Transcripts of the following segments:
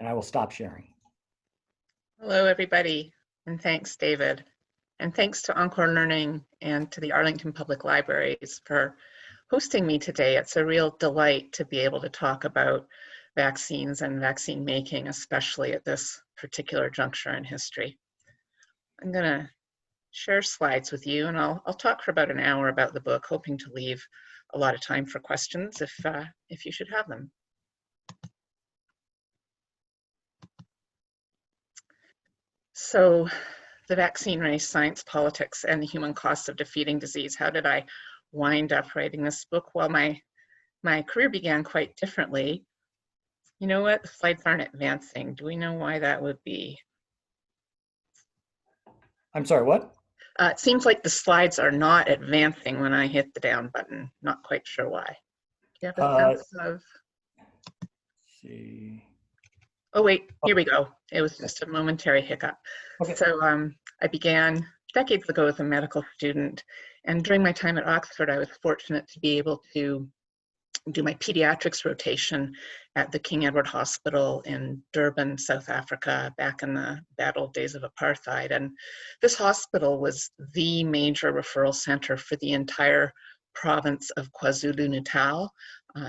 and I will stop sharing. Hello, everybody, and thanks, David. And thanks to Encore Learning and to the Arlington Public Libraries for hosting me today. It's a real delight to be able to talk about vaccines and vaccine making, especially at this particular juncture in history. I'm going to share slides with you, and I'll talk for about an hour about the book, hoping to leave a lot of time for questions if you should have them. So, the vaccine race, science, politics, and the human cost of defeating disease. How did I wind up writing this book? Well, my career began quite differently. You know what? The slides aren't advancing. Do we know why that would be? I'm sorry, what? It seems like the slides are not advancing when I hit the down button. Not quite sure why. Do you have a sense of? Let's see. Oh, wait, here we go. It was just a momentary hiccup. Okay. So I began decades ago as a medical student, and during my time at Oxford, I was fortunate to be able to do my pediatrics rotation at the King Edward Hospital in Durban, South Africa, back in the bad old days of apartheid. And this hospital was the major referral center for the entire province of KwaZulu-Natal.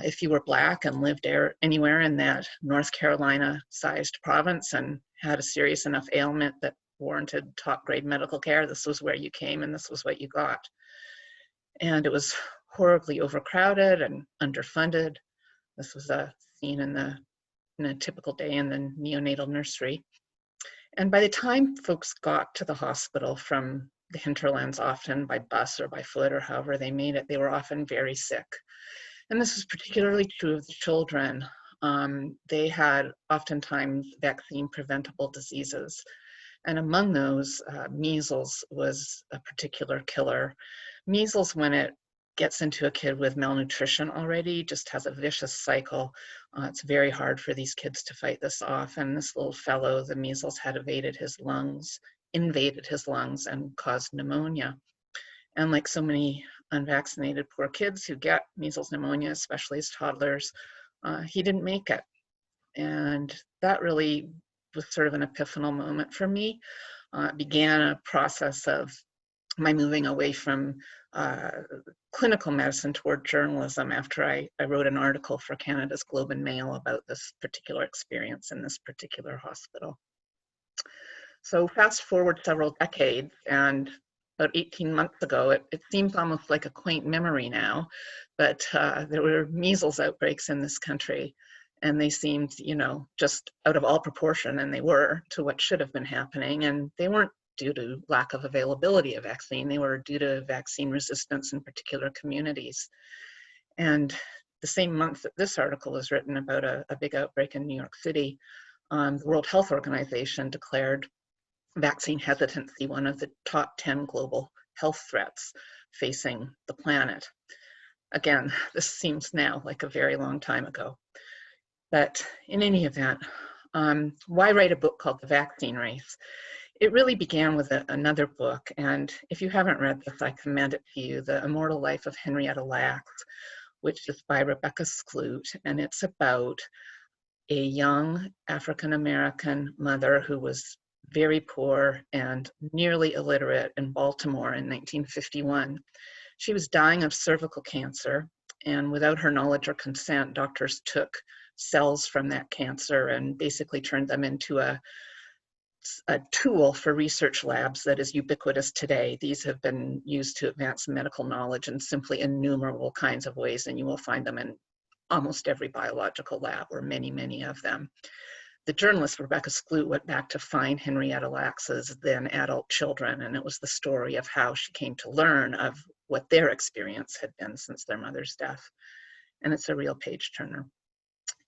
If you were Black and lived anywhere in that North Carolina-sized province and had a serious enough ailment that warranted top-grade medical care, this was where you came and this was what you got. And it was horribly overcrowded and underfunded. This was a scene in a typical day in the neonatal nursery. And by the time folks got to the hospital from the hinterlands, often by bus or by foot or however they made it, they were often very sick. And this was particularly true of the children. They had oftentimes vaccine preventable diseases. And among those, measles was a particular killer. Measles, when it gets into a kid with malnutrition already, just has a vicious cycle. It's very hard for these kids to fight this off. And this little fellow, the measles had invaded his lungs and caused pneumonia. And like so many unvaccinated poor kids who get measles pneumonia, especially as toddlers, he didn't make it. And that really was sort of an epiphanal moment for me. It began a process of my moving away from clinical medicine toward journalism after I wrote an article for Canada's Globe and Mail about this particular experience in this particular hospital. So fast forward several decades, and about 18 months ago, it seems almost like a quaint memory now, but there were measles outbreaks in this country, and they seemed, you know, just out of all proportion, and they were, to what should have been happening, and they weren't due to lack of availability of vaccine, they were due to vaccine resistance in particular communities. And the same month that this article was written about a big outbreak in New York City, the World Health Organization declared vaccine hesitancy one of the top 10 global health threats facing the planet. Again, this seems now like a very long time ago. But in any event, why write a book called The Vaccine Race? It really began with another book, and if you haven't read this, I commend it to you, The Immortal Life of Henrietta Lacks, which is by Rebecca Skloot, and it's about a young African-American mother who was very poor and nearly illiterate in Baltimore in 1951. She was dying of cervical cancer, and without her knowledge or consent, doctors took cells from that cancer and basically turned them into a tool for research labs that is ubiquitous today. These have been used to advance medical knowledge in simply innumerable kinds of ways, and you will find them in almost every biological lab, or many, many of them. The journalist Rebecca Skloot went back to find Henrietta Lacks's then adult children, and it was the story of how she came to learn of what their experience had been since their mother's death. And it's a real page turner.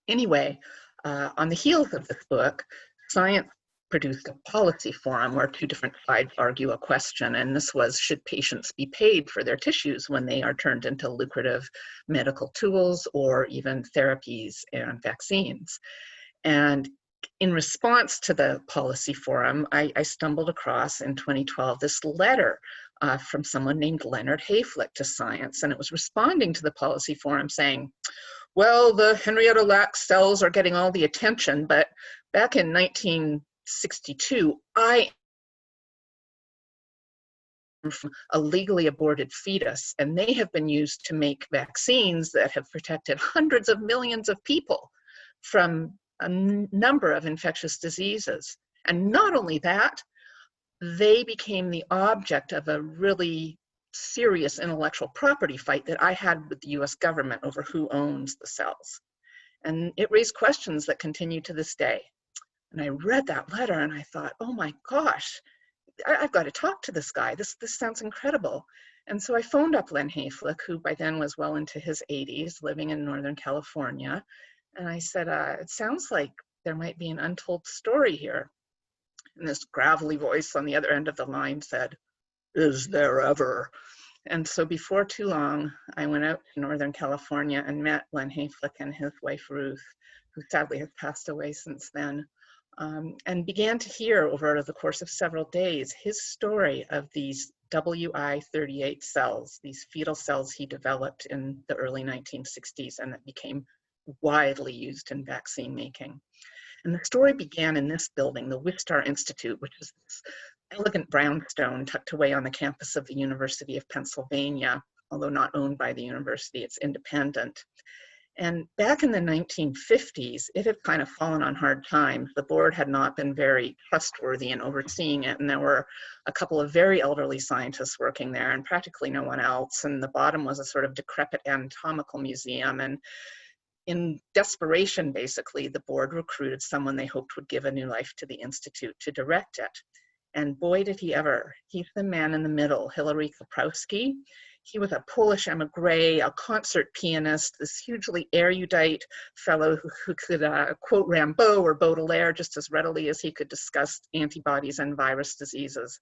Anyway, on the heels of this book, Science produced a policy forum where two different sides argue a question, and this was, should patients be paid for their tissues when they are turned into lucrative medical tools or even therapies and vaccines? And in response to the policy forum, I stumbled across in 2012 this letter from someone named Leonard Hayflick to Science, and it was responding to the policy forum saying, well, the Henrietta Lacks cells are getting all the attention, but Back in 1962, I am from a legally aborted fetus, and they have been used to make vaccines that have protected hundreds of millions of people from a number of infectious diseases. And not only that, they became the object of a really serious intellectual property fight that I had with the US government over who owns the cells. And it raised questions that continue to this day. And I read that letter and I thought, oh my gosh, I've got to talk to this guy. This sounds incredible. And so I phoned up Len Hayflick, who by then was well into his 80s, living in Northern California. And I said, it sounds like there might be an untold story here. And this gravelly voice on the other end of the line said, "Is there ever?" And so before too long, I went out to Northern California and met Len Hayflick and his wife, Ruth, who sadly has passed away since then, and began to hear over the course of several days his story of these WI38 cells, these fetal cells he developed in the early 1960s and that became widely used in vaccine making. And the story began in this building, the Wistar Institute, which is this elegant brownstone tucked away on the campus of the University of Pennsylvania, although not owned by the university, it's independent. And back in the 1950s, it had kind of fallen on hard times. The board had not been very trustworthy in overseeing it, and there were a couple of very elderly scientists working there and practically no one else. And the bottom was a sort of decrepit anatomical museum. And in desperation, basically, the board recruited someone they hoped would give a new life to the Institute to direct it. And boy, did he ever. He's the man in the middle, Hilary Koprowski. He was a Polish emigre, a concert pianist, this hugely erudite fellow who could quote Rimbaud or Baudelaire just as readily as he could discuss antibodies and virus diseases.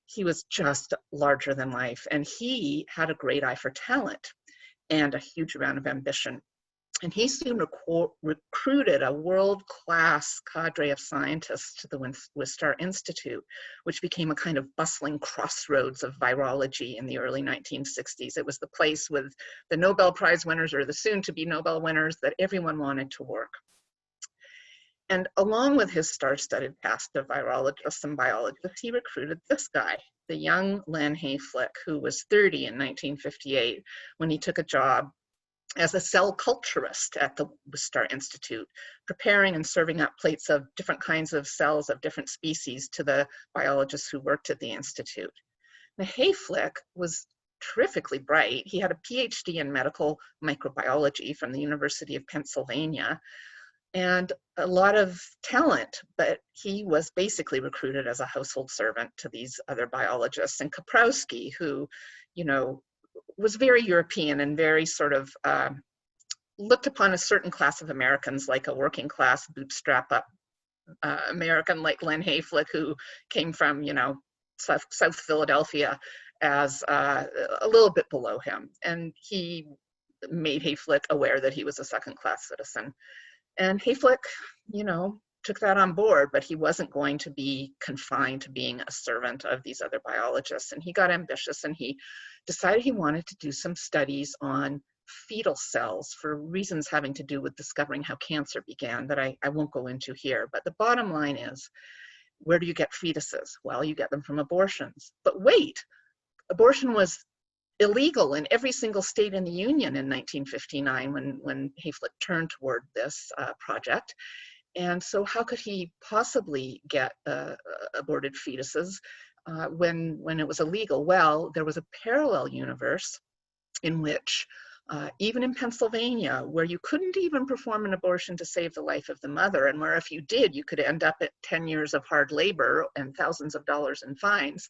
He was just larger than life. And he had a great eye for talent and a huge amount of ambition. And he soon recruited a world-class cadre of scientists to the Wistar Institute, which became a kind of bustling crossroads of virology in the early 1960s. It was the place with the Nobel Prize winners or the soon-to-be Nobel winners that everyone wanted to work. And along with his star-studded cast of virologists and biologists, he recruited this guy, the young Len Hayflick, who was 30 in 1958 when he took a job as a cell culturist at the Wistar Institute, preparing and serving up plates of different kinds of cells of different species to the biologists who worked at the Institute. Now, Hayflick was terrifically bright. He had a PhD in medical microbiology from the University of Pennsylvania and a lot of talent, but he was basically recruited as a household servant to these other biologists. And Koprowski, who, was very European and very sort of looked upon a certain class of Americans like a working class bootstrap up American like Len Hayflick, who came from, South Philadelphia, as a little bit below him. And he made Hayflick aware that he was a second-class citizen. And Hayflick, took that on board, but he wasn't going to be confined to being a servant of these other biologists. And he got ambitious and he decided he wanted to do some studies on fetal cells for reasons having to do with discovering how cancer began that I won't go into here. But the bottom line is, where do you get fetuses? Well, you get them from abortions. But wait, abortion was illegal in every single state in the Union in 1959 when Hayflick turned toward this project. And so how could he possibly get aborted fetuses when it was illegal? Well, there was a parallel universe in which, even in Pennsylvania, where you couldn't even perform an abortion to save the life of the mother, and where if you did, you could end up at 10 years of hard labor and thousands of dollars in fines.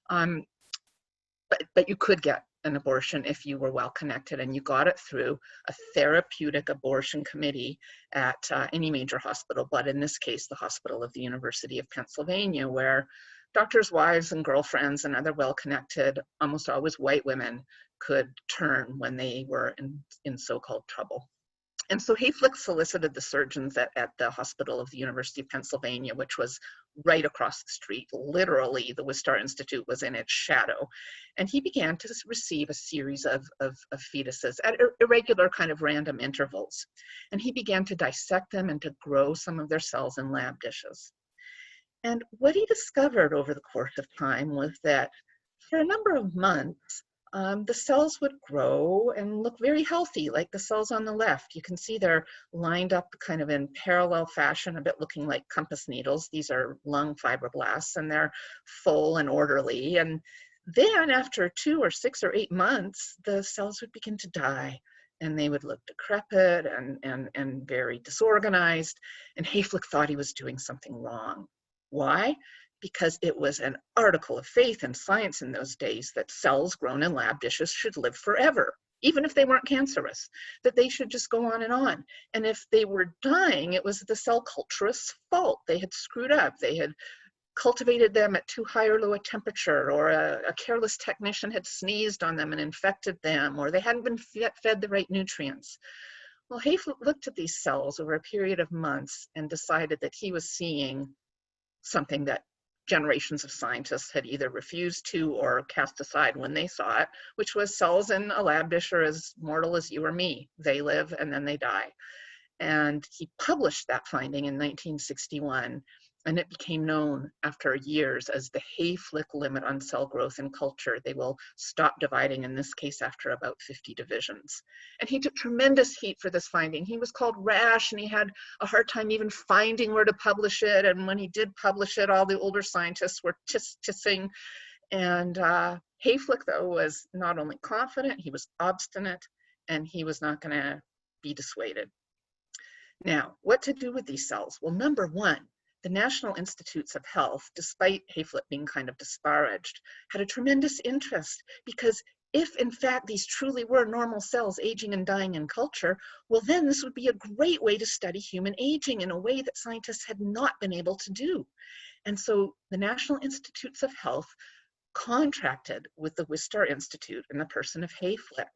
But you could get an abortion if you were well connected, and you got it through a therapeutic abortion committee at any major hospital, but in this case, the hospital of the University of Pennsylvania, where doctors' wives and girlfriends and other well-connected, almost always white women, could turn when they were in so-called trouble. And so Hayflick solicited the surgeons at the hospital of the University of Pennsylvania, which was right across the street. Literally, the Wistar Institute was in its shadow. And he began to receive a series of fetuses at irregular kind of random intervals. And he began to dissect them and to grow some of their cells in lab dishes. And what he discovered over the course of time was that for a number of months, the cells would grow and look very healthy, like the cells on the left. You can see they're lined up kind of in parallel fashion, a bit looking like compass needles. These are lung fibroblasts, and they're full and orderly. And then after 2 or 6 or 8 months, the cells would begin to die, and they would look decrepit and very disorganized. And Hayflick thought he was doing something wrong. Why? Because it was an article of faith in science in those days that cells grown in lab dishes should live forever, even if they weren't cancerous, that they should just go on. And if they were dying, it was the cell culturist's fault. They had screwed up. They had cultivated them at too high or low a temperature, or a careless technician had sneezed on them and infected them, or they hadn't been fed the right nutrients. Well, Hayflick looked at these cells over a period of months and decided that he was seeing something that generations of scientists had either refused to or cast aside when they saw it, which was cells in a lab dish are as mortal as you or me. They live and then they die. And he published that finding in 1961, and it became known after years as the Haytlick limit on cell growth in culture. They will stop dividing, in this case, after about 50 divisions. And he took tremendous heat for this finding. He was called rash, and he had a hard time even finding where to publish it. And when he did publish it, all the older scientists were tissing. And Hayflick, though, was not only confident, he was obstinate, and he was not going to be dissuaded. Now, what to do with these cells? Well, number one, the National Institutes of Health, despite Hayflick being kind of disparaged, had a tremendous interest, because if in fact these truly were normal cells aging and dying in culture, well then this would be a great way to study human aging in a way that scientists had not been able to do. And so the National Institutes of Health contracted with the Wistar Institute in the person of Hayflick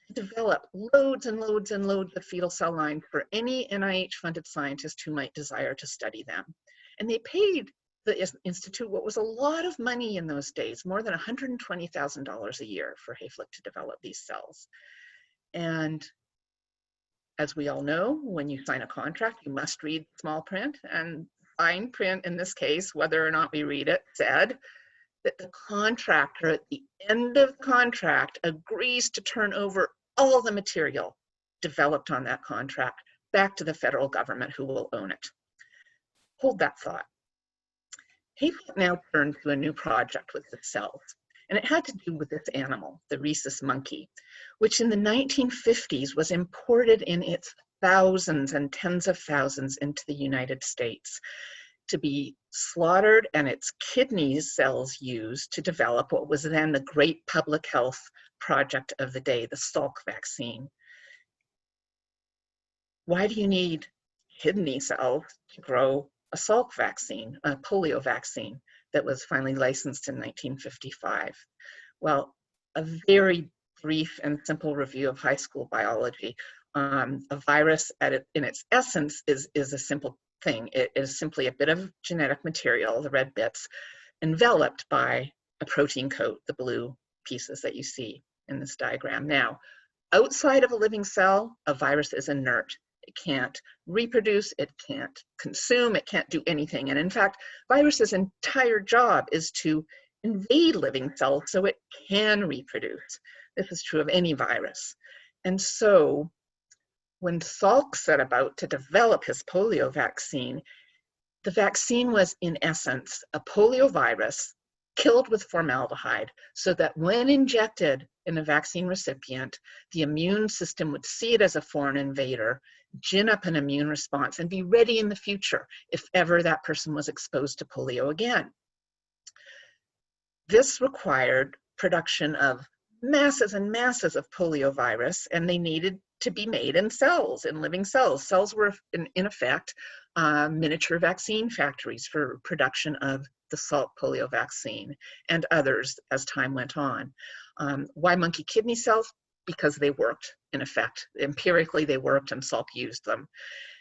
to develop loads and loads and loads of fetal cell lines for any NIH-funded scientist who might desire to study them. And they paid the Institute what was a lot of money in those days, more than $120,000 a year for Hayflick to develop these cells. And as we all know, when you sign a contract, you must read small print, and fine print in this case, whether or not we read it, said that the contractor at the end of the contract agrees to turn over all the material developed on that contract back to the federal government, who will own it. Hold that thought. Hayflick now turned to a new project with the cells, and it had to do with this animal, the rhesus monkey, which in the 1950s was imported in its thousands and tens of thousands into the United States to be slaughtered, and its kidney cells used to develop what was then the great public health project of the day, the Salk vaccine. Why do you need kidney cells to grow a Salk vaccine, a polio vaccine that was finally licensed in 1955? Well, a very brief and simple review of high school biology. A virus in its essence is a simple thing. It is simply a bit of genetic material, the red bits, enveloped by a protein coat, the blue pieces that you see in this diagram. Now, outside of a living cell, a virus is inert. It can't reproduce, it can't consume, it can't do anything. And in fact, virus's entire job is to invade living cells so it can reproduce. This is true of any virus. And so when Salk set about to develop his polio vaccine, the vaccine was in essence a polio virus killed with formaldehyde, so that when injected in a vaccine recipient, the immune system would see it as a foreign invader, gin up an immune response, and be ready in the future if ever that person was exposed to polio again. This required production of masses and masses of polio virus, and they needed to be made in cells, in living cells. Cells were, in effect, miniature vaccine factories for production of the Salk polio vaccine and others as time went on. Why monkey kidney cells? because they worked, in effect. Empirically, they worked and Salk used them.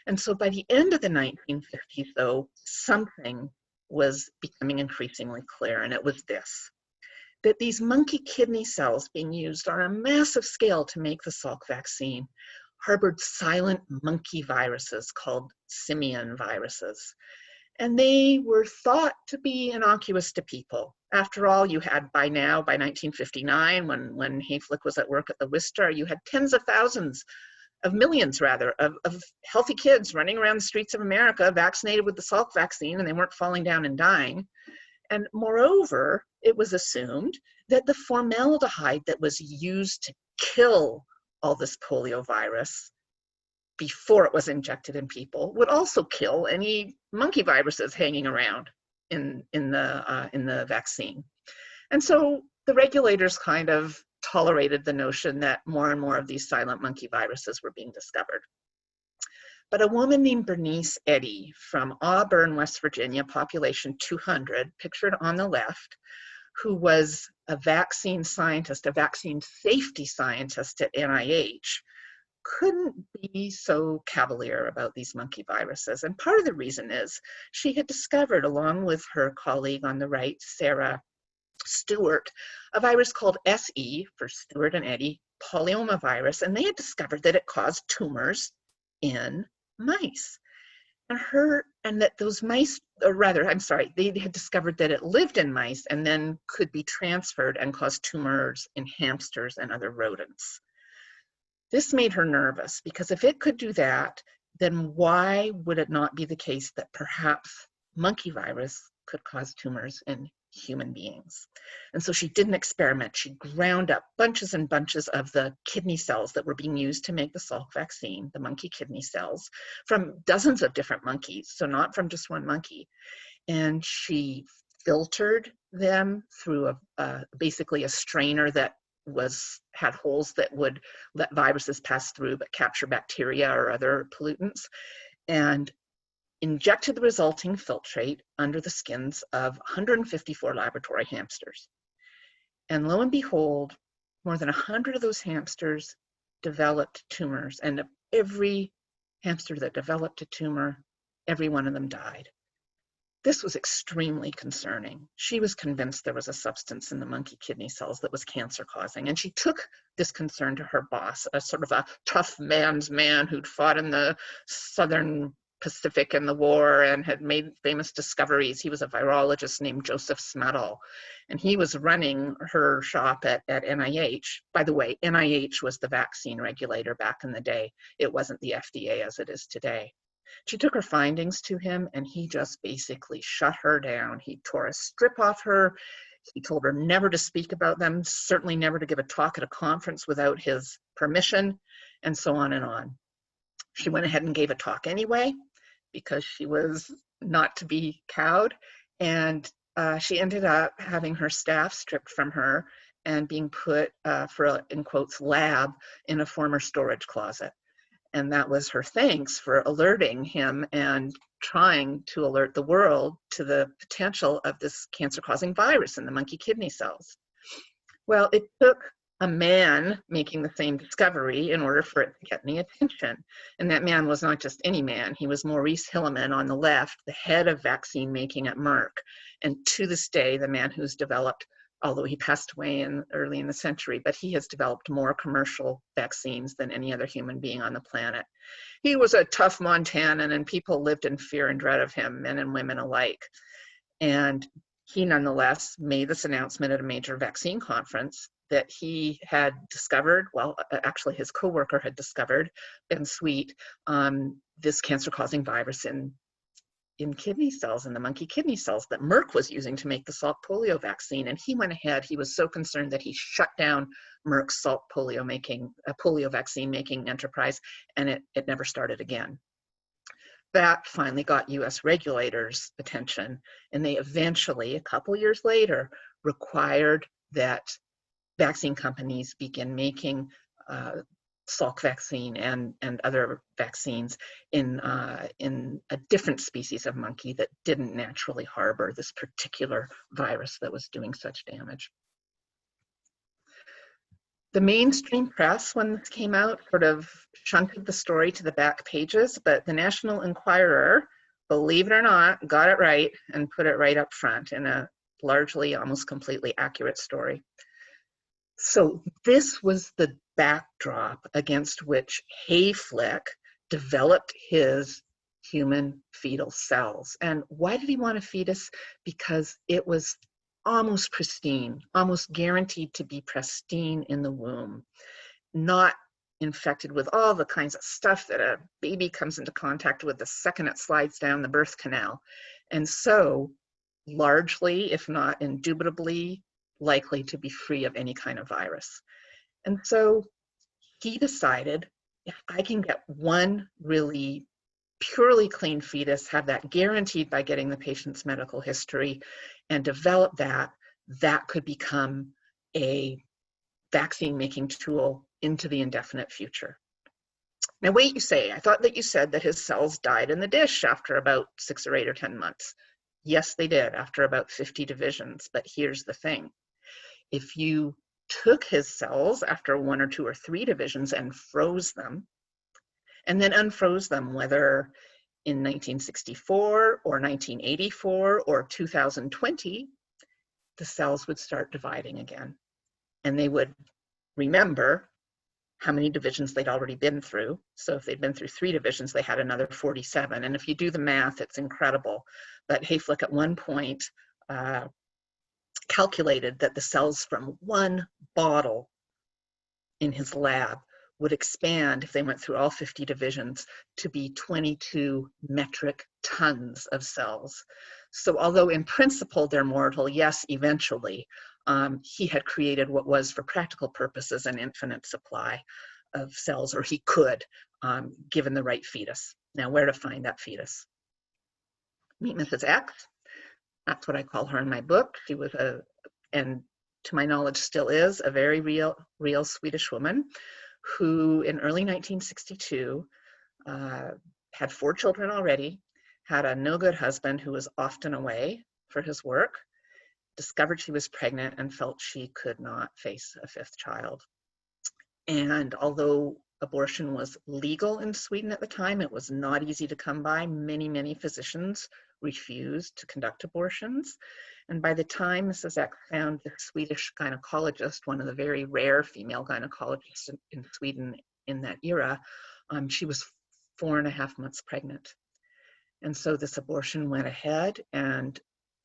And so by the end of the 1950s, though, something was becoming increasingly clear, and it was this: that these monkey kidney cells being used on a massive scale to make the Salk vaccine harbored silent monkey viruses called simian viruses. And they were thought to be innocuous to people. After all, you had by 1959, when Hayflick was at work at the Wistar, you had tens of thousands, of millions rather, of healthy kids running around the streets of America vaccinated with the Salk vaccine, and they weren't falling down and dying. And moreover, it was assumed that the formaldehyde that was used to kill all this polio virus before it was injected in people would also kill any monkey viruses hanging around in the vaccine. And so the regulators kind of tolerated the notion that more and more of these silent monkey viruses were being discovered. But a woman named Bernice Eddy from Auburn, West Virginia, population 200, pictured on the left, who was a vaccine scientist, a vaccine safety scientist at NIH, couldn't be so cavalier about these monkey viruses. And part of the reason is she had discovered, along with her colleague on the right, Sarah Stewart, a virus called SE, for Stewart and Eddy, polyomavirus, and they had discovered that it caused tumors in mice. And that those mice, or rather, I'm sorry, they had discovered that it lived in mice and then could be transferred and cause tumors in hamsters and other rodents. This made her nervous, because if it could do that, then why would it not be the case that perhaps monkey virus could cause tumors in human beings? And so she did an experiment. She ground up bunches and bunches of the kidney cells that were being used to make the Salk vaccine, the monkey kidney cells, from dozens of different monkeys, so not from just one monkey. And she filtered them through basically a strainer that had holes that would let viruses pass through but capture bacteria or other pollutants, and injected the resulting filtrate under the skins of 154 laboratory hamsters. And lo and behold, more than 100 of those hamsters developed tumors, and every hamster that developed a tumor, every one of them died. This was extremely concerning. She was convinced there was a substance in the monkey kidney cells that was cancer causing, and she took this concern to her boss, a sort of a tough man's man who'd fought in the Southern Pacific in the war and had made famous discoveries. He was a virologist named Joseph Smedall, and he was running her shop at NIH. By the way, NIH was the vaccine regulator back in the day. It wasn't the FDA as it is today. She took her findings to him, and he just basically shut her down. He tore a strip off her. He told her never to speak about them, certainly never to give a talk at a conference without his permission, and so on and on. She went ahead and gave a talk anyway, because she was not to be cowed, and she ended up having her staff stripped from her and being put for a, in quotes, lab in a former storage closet. And that was her thanks for alerting him and trying to alert the world to the potential of this cancer-causing virus in the monkey kidney cells. Well, it took a man making the same discovery in order for it to get any attention. And that man was not just any man. He was Maurice Hilleman on the left, the head of vaccine making at Merck. And to this day, the man who's developed, although he passed away early in the century, but he has developed more commercial vaccines than any other human being on the planet. He was a tough Montanan, and people lived in fear and dread of him, men and women alike. And he nonetheless made this announcement at a major vaccine conference that he had discovered, well, actually his coworker had discovered, Ben Sweet, this cancer-causing virus in kidney cells, in the monkey kidney cells that Merck was using to make the Salk polio vaccine. And he went ahead, he was so concerned that he shut down Merck's Salk polio vaccine making enterprise, and it never started again. That finally got US regulators' attention, and they eventually, a couple years later, required that vaccine companies begin making Salk vaccine and other vaccines in a different species of monkey that didn't naturally harbor this particular virus that was doing such damage. The mainstream press, when this came out, sort of shunted the story to the back pages, but the National Enquirer, believe it or not, got it right and put it right up front in a largely, almost completely accurate story. So this was the backdrop against which Hayflick developed his human fetal cells. And why did he want a fetus? Because it was almost pristine, almost guaranteed to be pristine in the womb, not infected with all the kinds of stuff that a baby comes into contact with the second it slides down the birth canal. And so largely, if not indubitably, likely to be free of any kind of virus. And so he decided, if I can get one really purely clean fetus, have that guaranteed by getting the patient's medical history, and develop that, that could become a vaccine-making tool into the indefinite future. Now wait, you say, I thought that you said that his cells died in the dish after about 6 or 8 or 10 months. Yes, they did, after about 50 divisions, but here's the thing. If you took his cells after 1 or 2 or 3 divisions and froze them, and then unfroze them, whether in 1964 or 1984 or 2020, the cells would start dividing again. And they would remember how many divisions they'd already been through. So if they'd been through 3 divisions, they had another 47. And if you do the math, it's incredible. But Hayflick at one point calculated that the cells from 1 bottle in his lab would expand, if they went through all 50 divisions, to be 22 metric tons of cells. So although in principle they're mortal, yes, eventually, he had created what was, for practical purposes, an infinite supply of cells, or he could, given the right fetus. Now, where to find that fetus? Meet Mrs. X. That's what I call her in my book. She was and to my knowledge still is, a very real Swedish woman who in early 1962 had 4 children already, had a no-good husband who was often away for his work, discovered she was pregnant and felt she could not face a 5th child. And although abortion was legal in Sweden at the time, it was not easy to come by. Many, many physicians refused to conduct abortions. And by the time Mrs. X found the Swedish gynecologist, one of the very rare female gynecologists in Sweden in that era, she was 4.5 months pregnant. And so this abortion went ahead, and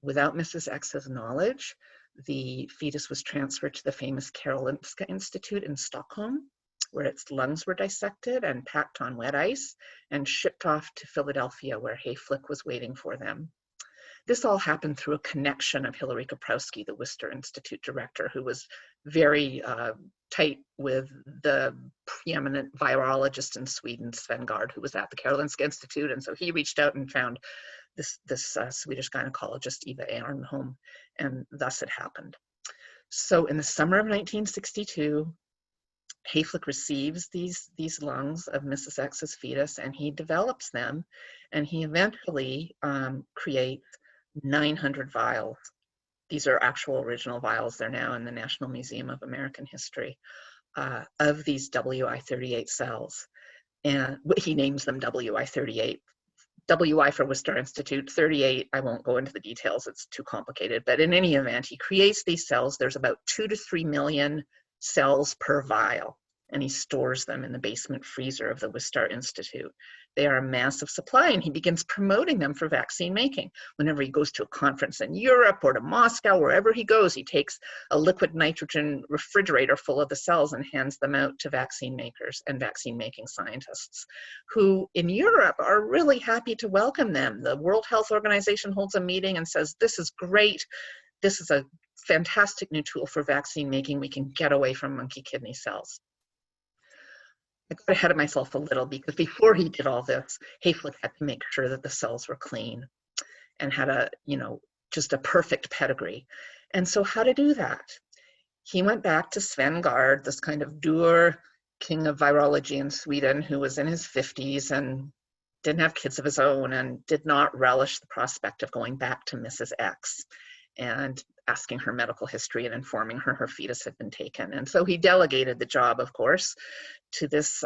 without Mrs. X's knowledge, the fetus was transferred to the famous Karolinska Institute in Stockholm, where its lungs were dissected and packed on wet ice and shipped off to Philadelphia, where Hayflick was waiting for them. This all happened through a connection of Hilary Koprowski, the Wistar Institute director, who was very tight with the preeminent virologist in Sweden, Sven Gard, who was at the Karolinska Institute. And so he reached out and found this Swedish gynecologist, Eva Arnholm, and thus it happened. So in the summer of 1962, Hayflick receives these lungs of Mrs. X's fetus, and he develops them, and he eventually creates 900 vials. These are actual original vials. They're now in the National Museum of American History, of these WI38 cells. And he names them WI38. WI for Wistar Institute, 38, I won't go into the details, it's too complicated. But in any event, he creates these cells. There's about 2 to 3 million cells per vial, and he stores them in the basement freezer of the Wistar Institute. They are a massive supply, and he begins promoting them for vaccine making. Whenever he goes to a conference in Europe or to Moscow, wherever he goes, he takes a liquid nitrogen refrigerator full of the cells and hands them out to vaccine makers and vaccine making scientists, who in Europe are really happy to welcome them. The World Health Organization holds a meeting and says, this is great. This is a fantastic new tool for vaccine making. We can get away from monkey kidney cells. I got ahead of myself a little, because before he did all this, Hayflick had to make sure that the cells were clean and had a, just a perfect pedigree. And so how to do that? He went back to Sven Gard, this kind of dour king of virology in Sweden, who was in his 50s and didn't have kids of his own and did not relish the prospect of going back to Mrs. X. and asking her medical history and informing her her fetus had been taken. And so he delegated the job, of course, to this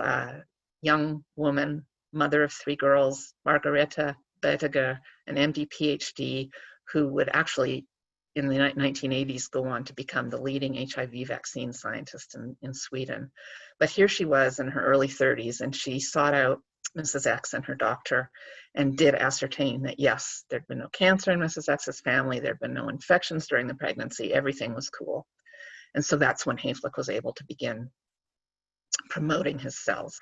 young woman, mother of 3 girls, Margareta Böttiger, an MD PhD, who would actually, in the 1980s, go on to become the leading HIV vaccine scientist in Sweden. But here she was in her early 30s, and she sought out Mrs. X and her doctor and did ascertain that, yes, there'd been no cancer in Mrs. X's family, there'd been no infections during the pregnancy, everything was cool. And so that's when Hayflick was able to begin promoting his cells.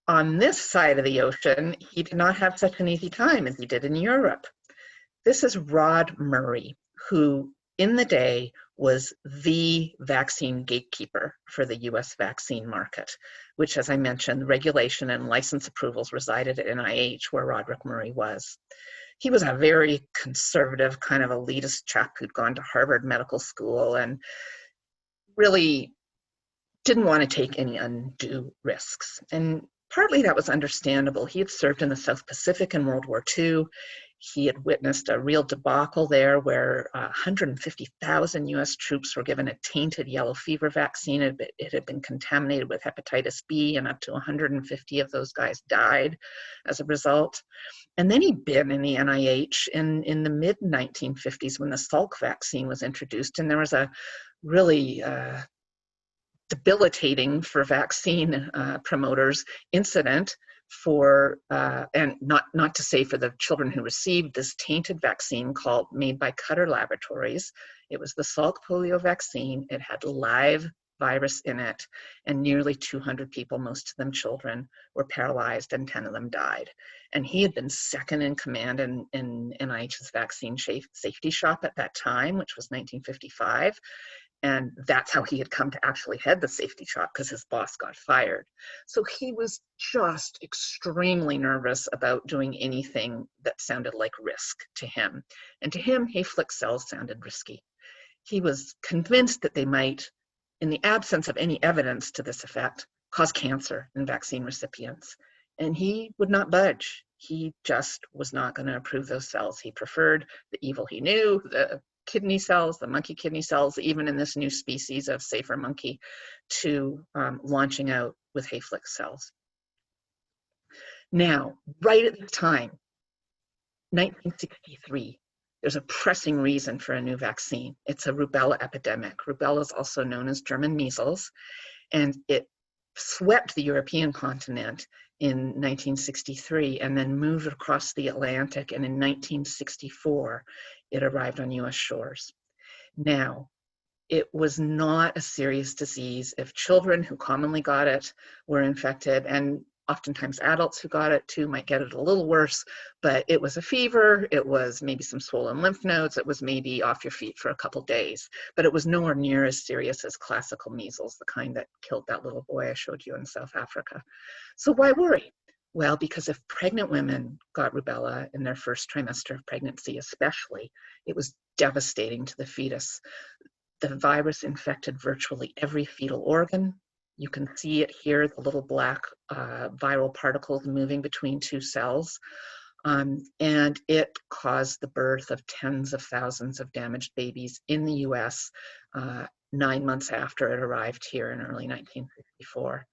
On this side of the ocean, he did not have such an easy time as he did in Europe. This is Roderick Murray, who in the day was the vaccine gatekeeper for the US vaccine market, which, as I mentioned, regulation and license approvals resided at NIH, where Roderick Murray was. He was a very conservative, kind of elitist chap who'd gone to Harvard Medical School and really didn't want to take any undue risks. And partly that was understandable. He had served in the South Pacific in World War II. He had witnessed a real debacle there where 150,000 US troops were given a tainted yellow fever vaccine. It had been contaminated with hepatitis B, and up to 150 of those guys died as a result. And then he'd been in the NIH in the mid-1950s when the Salk vaccine was introduced, and there was a really debilitating for vaccine promoters incident for, and not to say for the children who received this tainted vaccine made by Cutter Laboratories. It was the Salk polio vaccine. It had live virus in it, and nearly 200 people, most of them children, were paralyzed and 10 of them died. And he had been second in command in NIH's vaccine safety shop at that time, which was 1955. And that's how he had come to actually head the safety shop, because his boss got fired. So he was just extremely nervous about doing anything that sounded like risk to him. And to him, Hayflick cells sounded risky. He was convinced that they might, in the absence of any evidence to this effect, cause cancer in vaccine recipients. And he would not budge. He just was not going to approve those cells. He preferred the evil he knew, the kidney cells, the monkey kidney cells, even in this new species of safer monkey, to launching out with Hayflick cells. Now, right at the time, 1963, there's a pressing reason for a new vaccine. It's a rubella epidemic. Rubella is also known as German measles, and it swept the European continent in 1963 and then moved across the Atlantic, and in 1964, it arrived on US shores. Now, it was not a serious disease. If children who commonly got it were infected, and oftentimes adults who got it too might get it a little worse, but it was a fever, it was maybe some swollen lymph nodes, it was maybe off your feet for a couple days, but it was nowhere near as serious as classical measles, the kind that killed that little boy I showed you in South Africa. So why worry? Well, because if pregnant women got rubella in their first trimester of pregnancy especially, it was devastating to the fetus. The virus infected virtually every fetal organ. You can see it here, the little black viral particles moving between 2 cells. And it caused the birth of tens of thousands of damaged babies in the US 9 months after it arrived here in early 1954.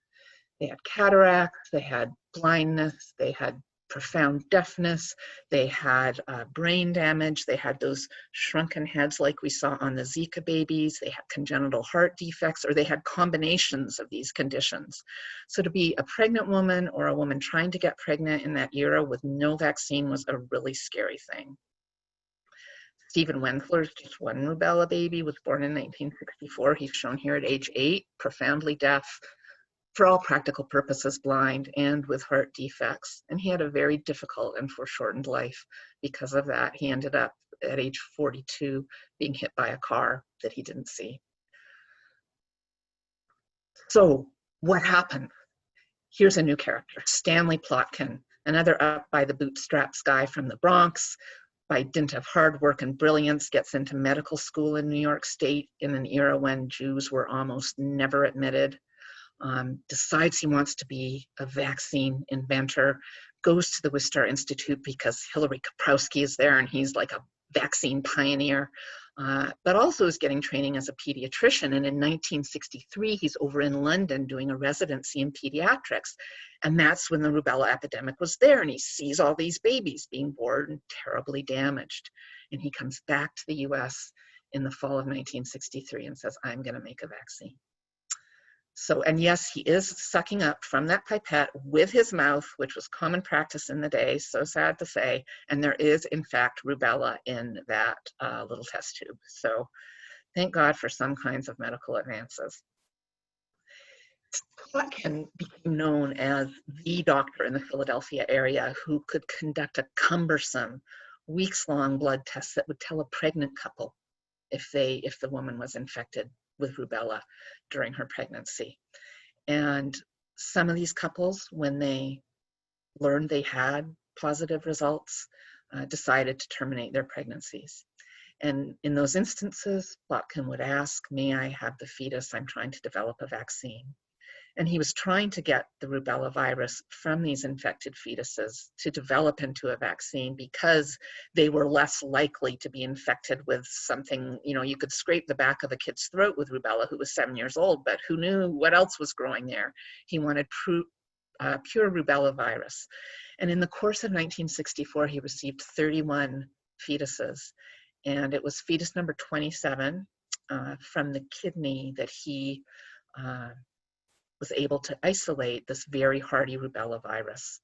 They had cataracts, they had blindness, they had profound deafness, they had brain damage, they had those shrunken heads like we saw on the Zika babies, they had congenital heart defects, or they had combinations of these conditions. So to be a pregnant woman or a woman trying to get pregnant in that era with no vaccine was a really scary thing. Stephen Wensler's just one rubella baby, was born in 1964. He's shown here at age 8, profoundly deaf, for all practical purposes blind, and with heart defects. And he had a very difficult and foreshortened life because of that. He ended up at age 42 being hit by a car that he didn't see. So what happened? Here's a new character, Stanley Plotkin, another up by the bootstraps guy from the Bronx. By dint of hard work and brilliance, gets into medical school in New York State in an era when Jews were almost never admitted. Decides he wants to be a vaccine inventor, goes to the Wistar Institute because Hilary Koprowski is there, and he's like a vaccine pioneer, but also is getting training as a pediatrician. And in 1963, he's over in London doing a residency in pediatrics. And that's when the rubella epidemic was there. And he sees all these babies being born and terribly damaged. And he comes back to the US in the fall of 1963 and says, I'm going to make a vaccine. So, and yes, he is sucking up from that pipette with his mouth, which was common practice in the day, so sad to say, and there is, in fact, rubella in that little test tube. So thank God for some kinds of medical advances. Plotkin became known as the doctor in the Philadelphia area who could conduct a cumbersome, weeks-long blood test that would tell a pregnant couple if the woman was infected with rubella during her pregnancy. And some of these couples, when they learned they had positive results, decided to terminate their pregnancies. And in those instances, Plotkin would ask, may I have the fetus? I'm trying to develop a vaccine. And he was trying to get the rubella virus from these infected fetuses to develop into a vaccine because they were less likely to be infected with something, you know, you could scrape the back of a kid's throat with rubella who was 7 years old, but who knew what else was growing there? He wanted pure rubella virus. And in the course of 1964, he received 31 fetuses. And it was fetus number 27 from the kidney that he was able to isolate this very hardy rubella virus.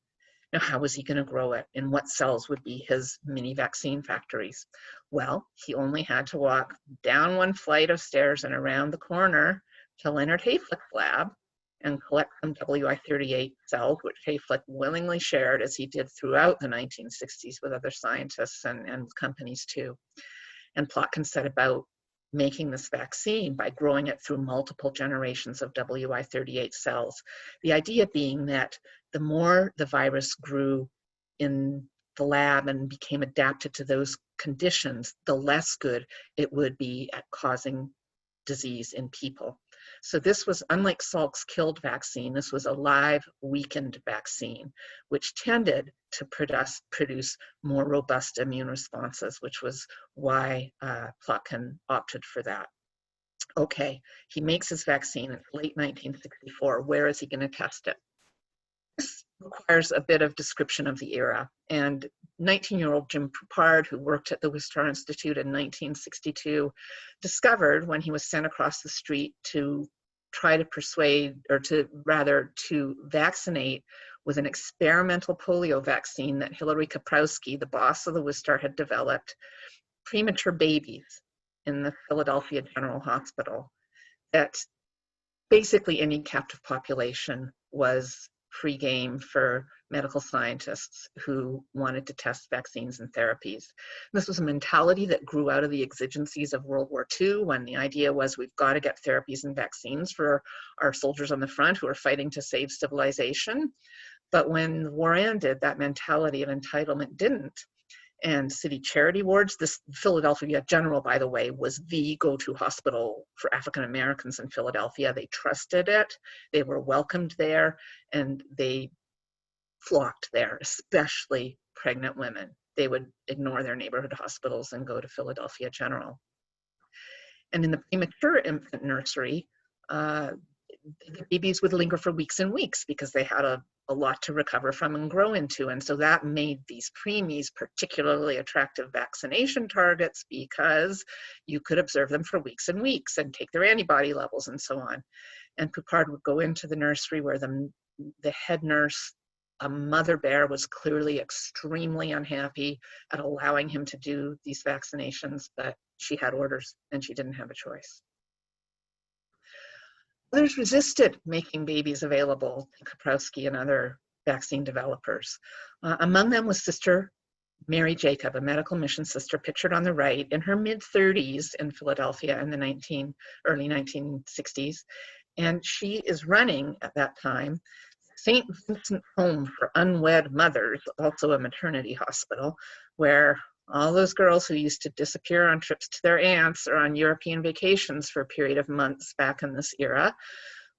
Now, how was he going to grow it? And what cells would be his mini vaccine factories? Well, he only had to walk down one flight of stairs and around the corner to Leonard Hayflick's lab and collect some WI38 cells, which Hayflick willingly shared, as he did throughout the 1960s with other scientists and companies too. And Plotkin set about making this vaccine by growing it through multiple generations of WI38 cells. The idea being that the more the virus grew in the lab and became adapted to those conditions, the less good it would be at causing disease in people. So this was, unlike Salk's killed vaccine, this was a live weakened vaccine, which tended to produce more robust immune responses, which was why Plotkin opted for that. Okay, he makes his vaccine in late 1964. Where is he going to test it? This requires a bit of description of the era. And 19-year-old Jim Poupard, who worked at the Wistar Institute in 1962, discovered when he was sent across the street to try to persuade, or to vaccinate with an experimental polio vaccine that Hilary Koprowski, the boss of the Wistar, had developed, premature babies in the Philadelphia General Hospital, that basically any captive population was free game for medical scientists who wanted to test vaccines and therapies. This was a mentality that grew out of the exigencies of World War II, when the idea was we've got to get therapies and vaccines for our soldiers on the front who are fighting to save civilization. But when the war ended, that mentality of entitlement didn't. And city charity wards, this Philadelphia General, by the way, was the go-to hospital for African Americans in Philadelphia. They trusted it, they were welcomed there, and they flocked there, especially pregnant women. They would ignore their neighborhood hospitals and go to Philadelphia General. And in the premature infant nursery, the babies would linger for weeks and weeks because they had a lot to recover from and grow into. And so that made these preemies particularly attractive vaccination targets, because you could observe them for weeks and weeks and take their antibody levels and so on. And Poupard would go into the nursery where the head nurse, a mother bear, was clearly extremely unhappy at allowing him to do these vaccinations, but she had orders and she didn't have a choice. Others resisted making babies available to Koprowski and other vaccine developers. Among them was Sister Mary Jacob, a medical mission sister pictured on the right, in her mid-30s in Philadelphia in the early 1960s. And she is running at that time St. Vincent Home for Unwed Mothers, also a maternity hospital, where all those girls who used to disappear on trips to their aunts or on European vacations for a period of months back in this era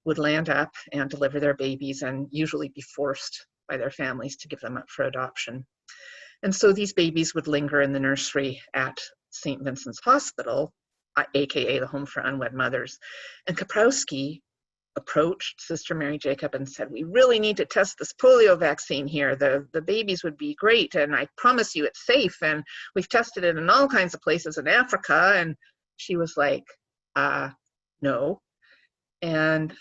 would land up and deliver their babies, and usually be forced by their families to give them up for adoption. And so these babies would linger in the nursery at St. Vincent's Hospital, a.k.a. the Home for Unwed Mothers. And Koprowski approached Sister Mary Jacob and said, we really need to test this polio vaccine here. The babies would be great, and I promise you it's safe, and we've tested it in all kinds of places in Africa. And she was like, no. And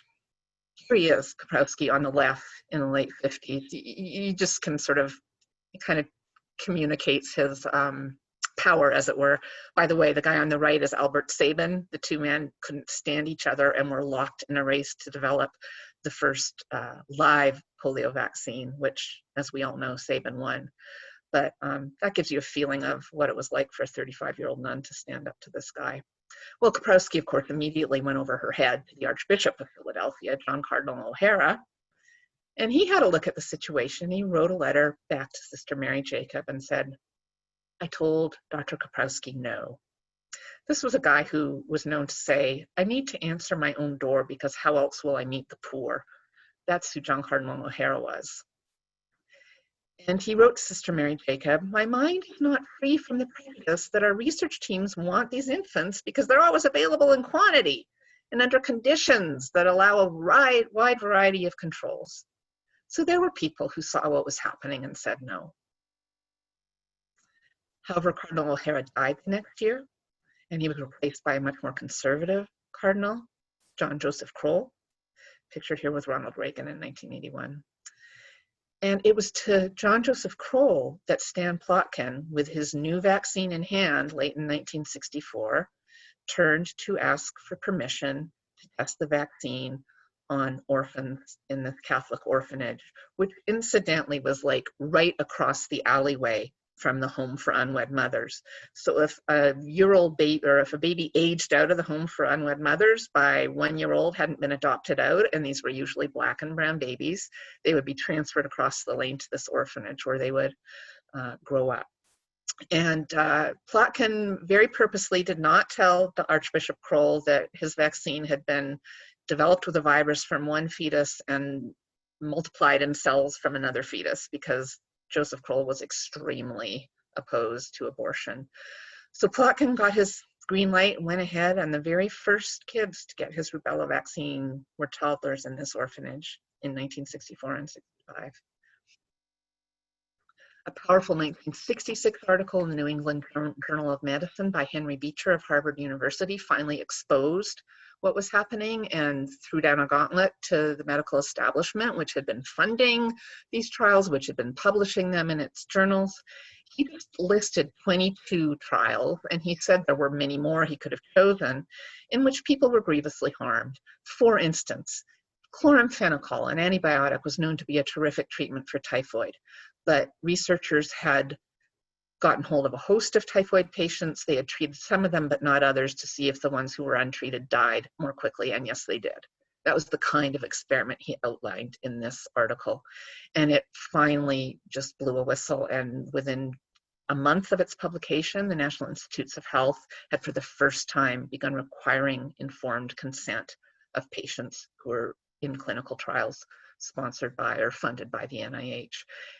here he is, Koprowski on the left in the late 50s. You just can sort of, he kind of communicates his power, as it were. By the way, the guy on the right is Albert Sabin. The two men couldn't stand each other and were locked in a race to develop the first live polio vaccine, which, as we all know, Sabin won. But that gives you a feeling of what it was like for a 35-year-old nun to stand up to this guy. Well, Koprowski, of course, immediately went over her head to the Archbishop of Philadelphia, John Cardinal O'Hara, and he had a look at the situation. He wrote a letter back to Sister Mary Jacob and said, I told Dr. Koprowski no. This was a guy who was known to say, I need to answer my own door because how else will I meet the poor? That's who John Cardinal O'Hara was. And he wrote to Sister Mary Jacob, my mind is not free from the prejudice that our research teams want these infants because they're always available in quantity and under conditions that allow a wide variety of controls. So there were people who saw what was happening and said no. However, Cardinal O'Hara died the next year, and he was replaced by a much more conservative cardinal, John Joseph Krol, pictured here with Ronald Reagan in 1981. And it was to John Joseph Krol that Stan Plotkin, with his new vaccine in hand late in 1964, turned to ask for permission to test the vaccine on orphans in the Catholic orphanage, which incidentally was like right across the alleyway from the Home for Unwed Mothers. So if a year-old baby, or if a baby aged out of the Home for Unwed Mothers by 1 year old, hadn't been adopted out, and these were usually black and brown babies, they would be transferred across the lane to this orphanage where they would grow up. And Plotkin very purposely did not tell the Archbishop Krol that his vaccine had been developed with a virus from one fetus and multiplied in cells from another fetus, because Joseph Krol was extremely opposed to abortion. So Plotkin got his green light and went ahead, and the very first kids to get his rubella vaccine were toddlers in this orphanage in 1964 and 65. A powerful 1966 article in the New England Journal of Medicine by Henry Beecher of Harvard University finally exposed what was happening and threw down a gauntlet to the medical establishment, which had been funding these trials, which had been publishing them in its journals. He just listed 22 trials, and he said there were many more he could have chosen, in which people were grievously harmed. For instance, chloramphenicol, an antibiotic, was known to be a terrific treatment for typhoid, but researchers had gotten hold of a host of typhoid patients. They had treated some of them, but not others, to see if the ones who were untreated died more quickly, and yes, they did. That was the kind of experiment he outlined in this article. And it finally just blew a whistle, and within a month of its publication, the National Institutes of Health had for the first time begun requiring informed consent of patients who were in clinical trials sponsored by or funded by the NIH.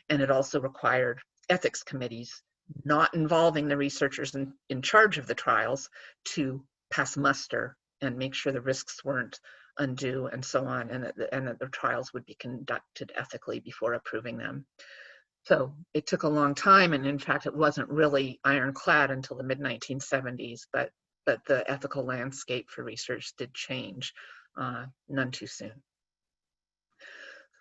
And it also required ethics committees not involving the researchers in charge of the trials to pass muster and make sure the risks weren't undue and so on, and that the trials would be conducted ethically before approving them. So it took a long time, and in fact it wasn't really ironclad until the mid-1970s, but the ethical landscape for research did change, none too soon.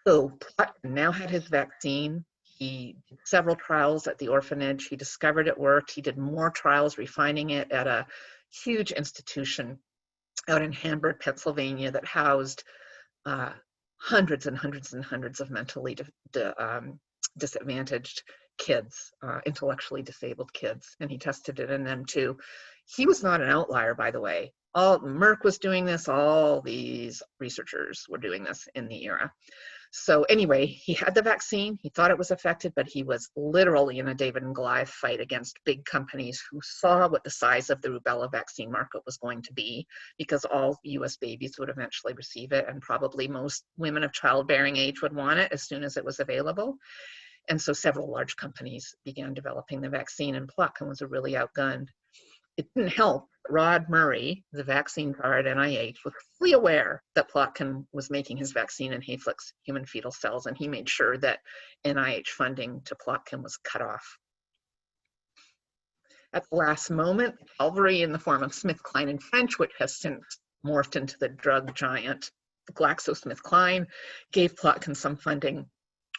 So Plotkin now had his vaccine. He did several trials at the orphanage. He discovered it worked. He did more trials, refining it at a huge institution out in Hamburg, Pennsylvania, that housed hundreds and hundreds and hundreds of mentally disadvantaged kids, intellectually disabled kids, and he tested it in them too. He was not an outlier, by the way. Merck was doing this, all these researchers were doing this in the era. So anyway, he had the vaccine, he thought it was effective, but he was literally in a David and Goliath fight against big companies who saw what the size of the rubella vaccine market was going to be, because all US babies would eventually receive it, and probably most women of childbearing age would want it as soon as it was available. And so several large companies began developing the vaccine, and Plotkin was really outgunned. It didn't help. Rod Murray, the vaccine czar at NIH, was fully aware that Plotkin was making his vaccine in Hayflick's human fetal cells, and he made sure that NIH funding to Plotkin was cut off. At the last moment, cavalry in the form of Kline French, which has since morphed into the drug giant GlaxoSmithKline, gave Plotkin some funding,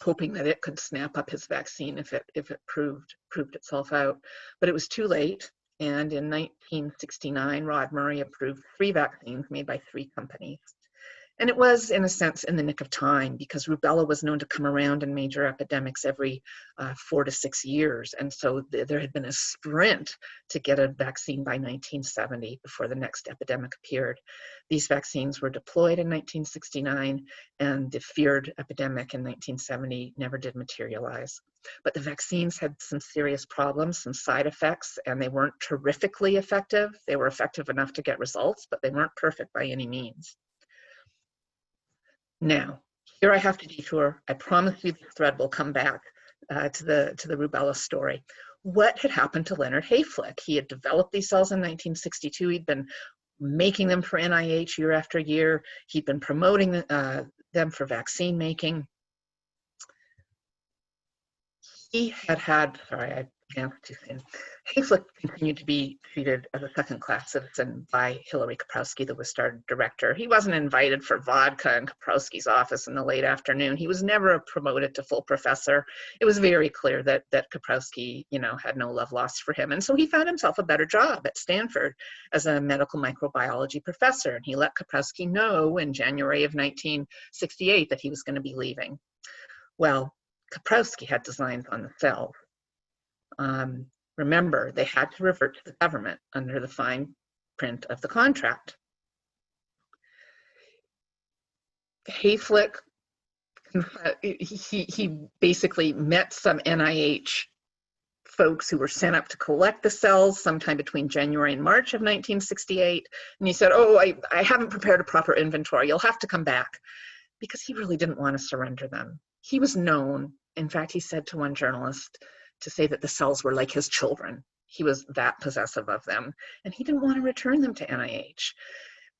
hoping that it could snap up his vaccine if it proved itself out. But it was too late, and in 1969, Rod Murray approved 3 vaccines made by 3 companies. And it was, in a sense, in the nick of time, because rubella was known to come around in major epidemics every 4 to 6 years. And so there had been a sprint to get a vaccine by 1970 before the next epidemic appeared. These vaccines were deployed in 1969, and the feared epidemic in 1970 never did materialize. But the vaccines had some serious problems, some side effects, and they weren't terrifically effective. They were effective enough to get results, but they weren't perfect by any means. Now, here I have to detour. I promise you the thread will come back to the rubella story. What had happened to Leonard Hayflick? He had developed these cells in 1962. He'd been making them for NIH year after year. He'd been promoting them for vaccine making. He had, sorry, I pronounced too thin. Hayflick continued to be treated as a second-class citizen by Hilary Koprowski, the Wistar director. He wasn't invited for vodka in Koprowski's office in the late afternoon. He was never promoted to full professor. It was very clear that Koprowski, had no love lost for him. And so he found himself a better job at Stanford as a medical microbiology professor. And he let Koprowski know in January of 1968 that he was going to be leaving. Well, Koprowski had designs on the cells. Remember, they had to revert to the government under the fine print of the contract. Hayflick, he basically met some NIH folks who were sent up to collect the cells sometime between January and March of 1968. And he said, oh, I haven't prepared a proper inventory. You'll have to come back. Because he really didn't want to surrender them. He was known. In fact, he said to one journalist to say that the cells were like his children. He was that possessive of them, and he didn't want to return them to NIH.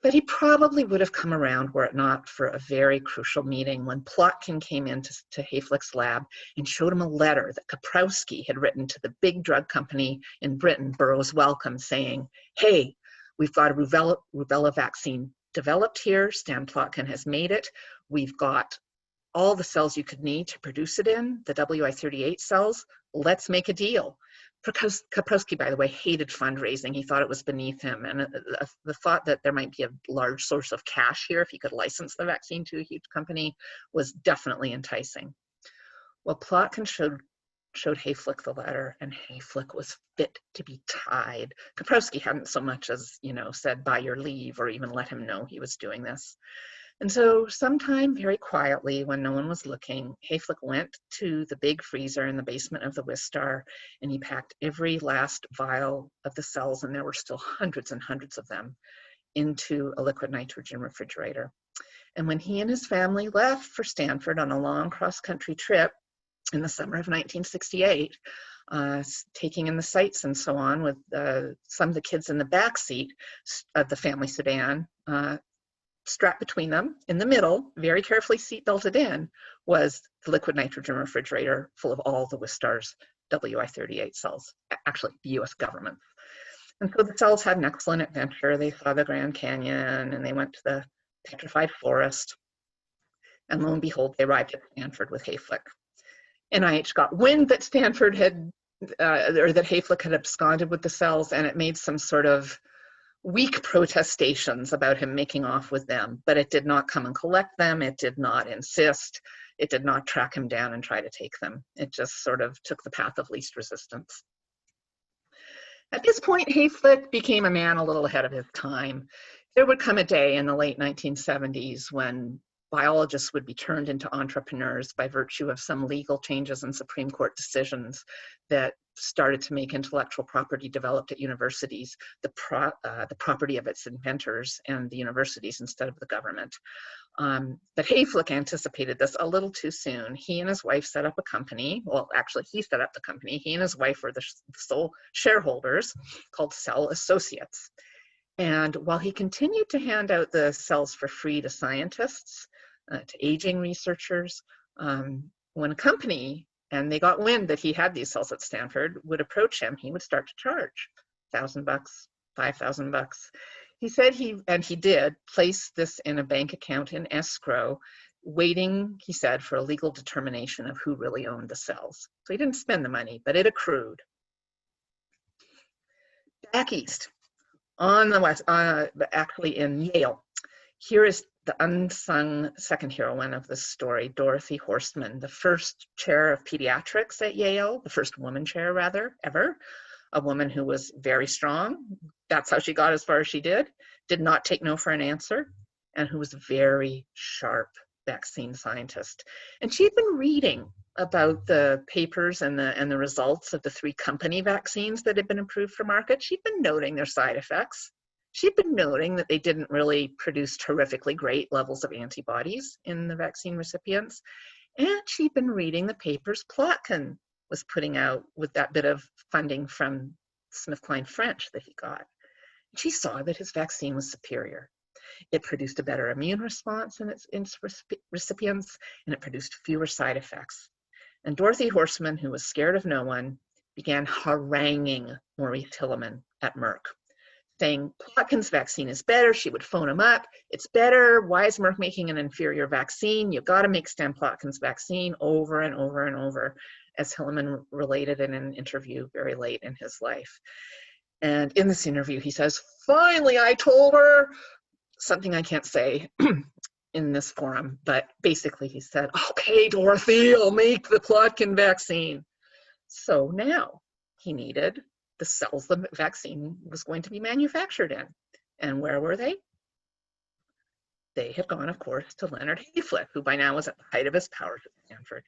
But he probably would have come around were it not for a very crucial meeting when Plotkin came into Hayflick's lab and showed him a letter that Koprowski had written to the big drug company in Britain, Burroughs Wellcome, saying, hey, we've got a rubella vaccine developed here. Stan Plotkin has made it. We've got all the cells you could need to produce it in, the WI38 cells. Let's make a deal. Because Koprowski, by the way, hated fundraising. He thought it was beneath him. And the thought that there might be a large source of cash here if he could license the vaccine to a huge company was definitely enticing. Well, Plotkin showed Hayflick the letter, and Hayflick was fit to be tied. Koprowski hadn't so much as, said by your leave or even let him know he was doing this. And so sometime very quietly, when no one was looking, Hayflick went to the big freezer in the basement of the Wistar, and he packed every last vial of the cells, and there were still hundreds and hundreds of them, into a liquid nitrogen refrigerator. And when he and his family left for Stanford on a long cross-country trip in the summer of 1968, taking in the sights and so on with some of the kids in the back seat of the family sedan, strapped between them, in the middle, very carefully seat belted in, was the liquid nitrogen refrigerator full of all the Wistar's WI38 cells, actually the US government. And so the cells had an excellent adventure. They saw the Grand Canyon and they went to the petrified forest. And lo and behold, they arrived at Stanford with Hayflick. NIH got wind that Stanford had, or that Hayflick had absconded with the cells, and it made some sort of weak protestations about him making off with them, but it did not come and collect them. It did not insist. It did not track him down and try to take them. It just sort of took the path of least resistance. At this point, Hayflick became a man a little ahead of his time. There would come a day in the late 1970s when biologists would be turned into entrepreneurs by virtue of some legal changes in Supreme Court decisions that started to make intellectual property developed at universities the property of its inventors and the universities instead of the government. But Hayflick anticipated this a little too soon. He and his wife set up a company. Well, actually, he set up the company. He and his wife were the sole shareholders, called Cell Associates. And while he continued to hand out the cells for free to scientists, to aging researchers, when a company, and they got wind that he had these cells at Stanford, would approach him, he would start to charge $1,000, $5,000. He said he did place this in a bank account in escrow, waiting, he said, for a legal determination of who really owned the cells. So he didn't spend the money, but it accrued. Back east, on the west, actually in Yale, here is the unsung second heroine of this story, Dorothy Horstman, the first chair of pediatrics at Yale, the first woman chair rather, ever, a woman who was very strong. That's how she got as far as she did not take no for an answer, and who was a very sharp vaccine scientist. And she'd been reading about the papers and the results of the 3 company vaccines that had been approved for market. She'd been noting their side effects. She'd been noting that they didn't really produce terrifically great levels of antibodies in the vaccine recipients. And she'd been reading the papers Plotkin was putting out with that bit of funding from Kline French that he got. She saw that his vaccine was superior. It produced a better immune response in its recipients, and it produced fewer side effects. And Dorothy Horstman, who was scared of no one, began haranguing Maurice Hilleman at Merck, saying Plotkin's vaccine is better. She would phone him up. It's better. Why is Merck making an inferior vaccine? You've got to make Stan Plotkin's vaccine, over and over and over, as Hilleman related in an interview very late in his life. And in this interview, he says, finally, I told her something I can't say in this forum, but basically he said, okay, Dorothy, I'll make the Plotkin vaccine. So now he needed the cells the vaccine was going to be manufactured in. And where were they? They had gone, of course, to Leonard Hayflick, who by now was at the height of his powers at Stanford.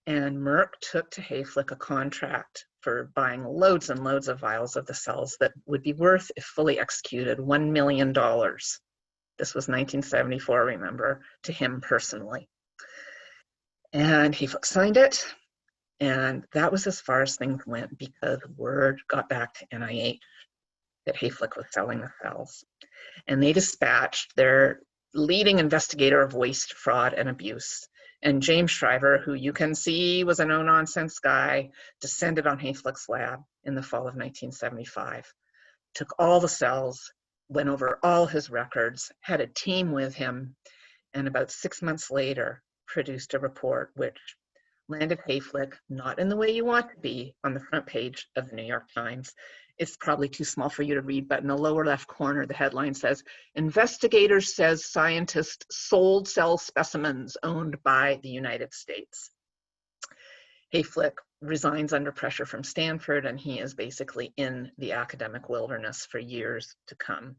And Merck took to Hayflick a contract for buying loads and loads of vials of the cells that would be worth, if fully executed, $1 million. This was 1974, remember, to him personally. And Hayflick signed it, and that was as far as things went, because word got back to NIH that Hayflick was selling the cells. And they dispatched their leading investigator of waste, fraud, and abuse. And James Schriver, who you can see was a no-nonsense guy, descended on Hayflick's lab in the fall of 1975, took all the cells, went over all his records, had a team with him, and about 6 months later produced a report which landed Hayflick not in the way you want to be on the front page of the New York Times. It's probably too small for you to read, but in the lower left corner, the headline says, investigators says scientist sold cell specimens owned by the United States. Hayflick resigns under pressure from Stanford, and he is basically in the academic wilderness for years to come.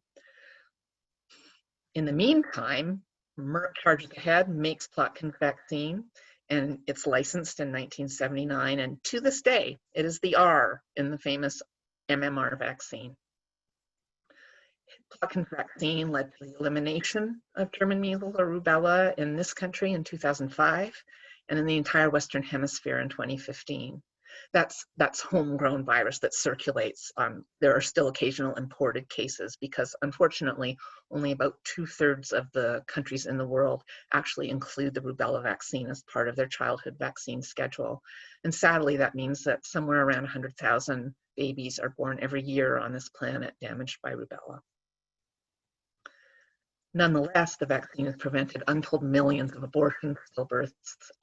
In the meantime, Merck charges ahead, makes Plotkin's vaccine, and it's licensed in 1979, and to this day, it is the R in the famous MMR vaccine. Plotkin's vaccine led to the elimination of German measles or rubella in this country in 2005, and in the entire Western Hemisphere in 2015. That's homegrown virus that circulates. There are still occasional imported cases because, unfortunately, only about 2/3 of the countries in the world actually include the rubella vaccine as part of their childhood vaccine schedule. And sadly, that means that somewhere around 100,000 babies are born every year on this planet damaged by rubella. Nonetheless, the vaccine has prevented untold millions of abortions, stillbirths,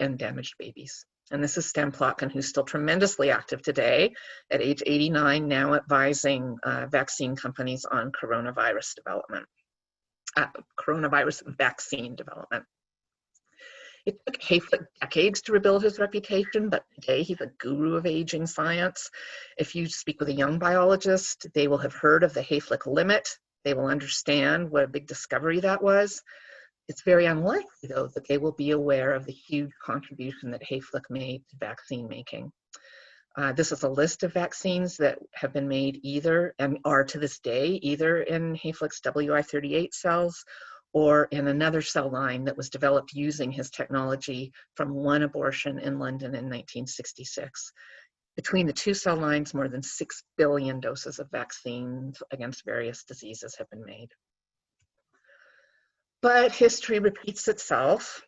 and damaged babies. And this is Stan Plotkin, who's still tremendously active today at age 89, now advising vaccine companies on coronavirus development, coronavirus vaccine development. It took Hayflick decades to rebuild his reputation, but today he's a guru of aging science. If you speak with a young biologist, they will have heard of the Haytlick Limit. They will understand what a big discovery that was. It's very unlikely, though, that they will be aware of the huge contribution that Hayflick made to vaccine making. This is a list of vaccines that have been made either, and are to this day, either in Hayflick's WI38 cells or in another cell line that was developed using his technology from one abortion in London in 1966. Between the two cell lines, more than 6 billion doses of vaccines against various diseases have been made. But history repeats itself.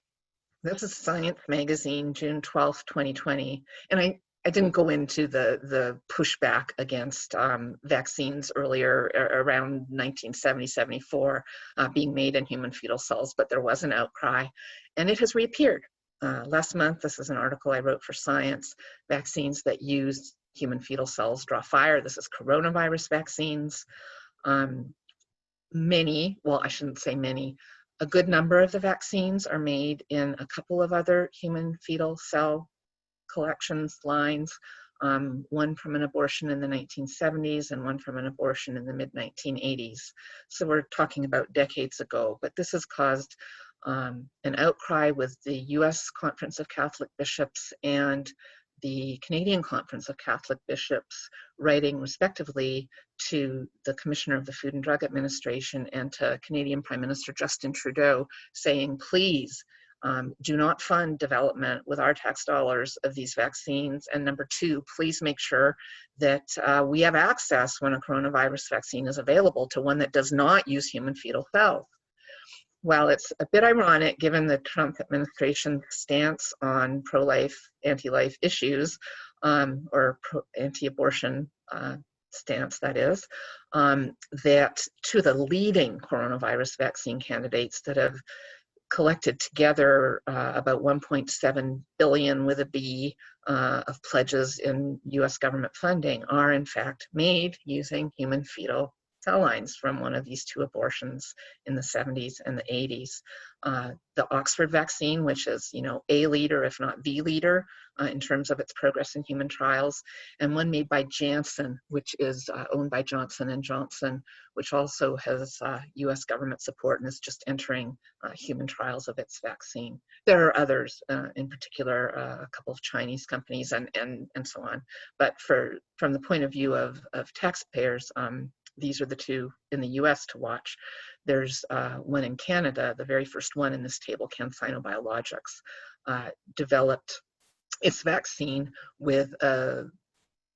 This is Science Magazine, June 12th, 2020. And I didn't go into the pushback against vaccines earlier, around 1970, 74, being made in human fetal cells, but there was an outcry, and it has reappeared. Last month, this is an article I wrote for Science, vaccines that use human fetal cells draw fire. This is coronavirus vaccines. Many, well, I shouldn't say many, a good number of the vaccines are made in a couple of other human fetal cell collections lines, one from an abortion in the 1970s and one from an abortion in the mid-1980s. So we're talking about decades ago, but this has caused an outcry with the US Conference of Catholic Bishops and the Canadian Conference of Catholic Bishops, writing respectively to the Commissioner of the Food and Drug Administration and to Canadian Prime Minister Justin Trudeau, saying, please do not fund development with our tax dollars of these vaccines. And number two, please make sure that we have access when a coronavirus vaccine is available to one that does not use human fetal cells. Well, it's a bit ironic given the Trump administration's stance on pro-life, anti-life issues, or anti-abortion stance, that is, that two of the leading coronavirus vaccine candidates that have collected together about 1.7 billion with a B of pledges in US government funding are in fact made using human fetal cell lines from one of these two abortions in the 70s and the 80s. The Oxford vaccine, which is, you know, a leader, if not the leader, in terms of its progress in human trials, and one made by Janssen, which is owned by Johnson & Johnson, which also has US government support and is just entering human trials of its vaccine. There are others, in particular, a couple of Chinese companies and so on. But from the point of view of taxpayers, these are the two in the US to watch. There's one in Canada, the very first one in this table, CanSino Biologics, developed its vaccine with a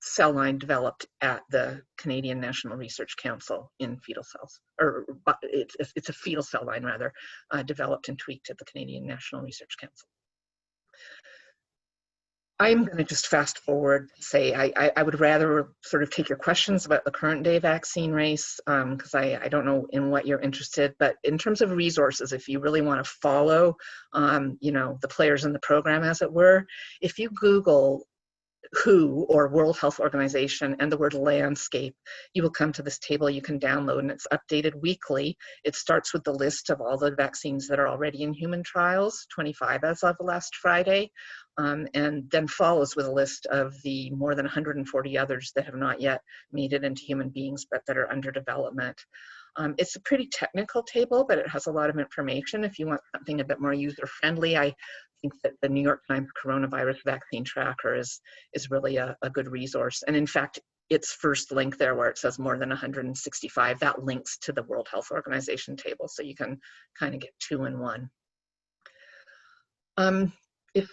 cell line developed at the Canadian National Research Council in fetal cells, or it's a fetal cell line rather, developed and tweaked at the Canadian National Research Council. I'm going to just fast forward, say I would rather sort of take your questions about the current day vaccine race, because I don't know in what you're interested, but in terms of resources, if you really want to follow, you know, the players in the program, as it were, if you Google WHO or World Health Organization and the word landscape, you will come to this table you can download, and it's updated weekly. It starts with the list of all the vaccines that are already in human trials, 25 as of last Friday, and then follows with a list of the more than 140 others that have not yet made it into human beings but that are under development. It's a pretty technical table, but it has a lot of information. If you want something a bit more user-friendly, I think that the New York Times Coronavirus Vaccine Tracker is really a good resource. And in fact, its first link there where it says more than 165, that links to the World Health Organization table, so you can kind of get two in one. If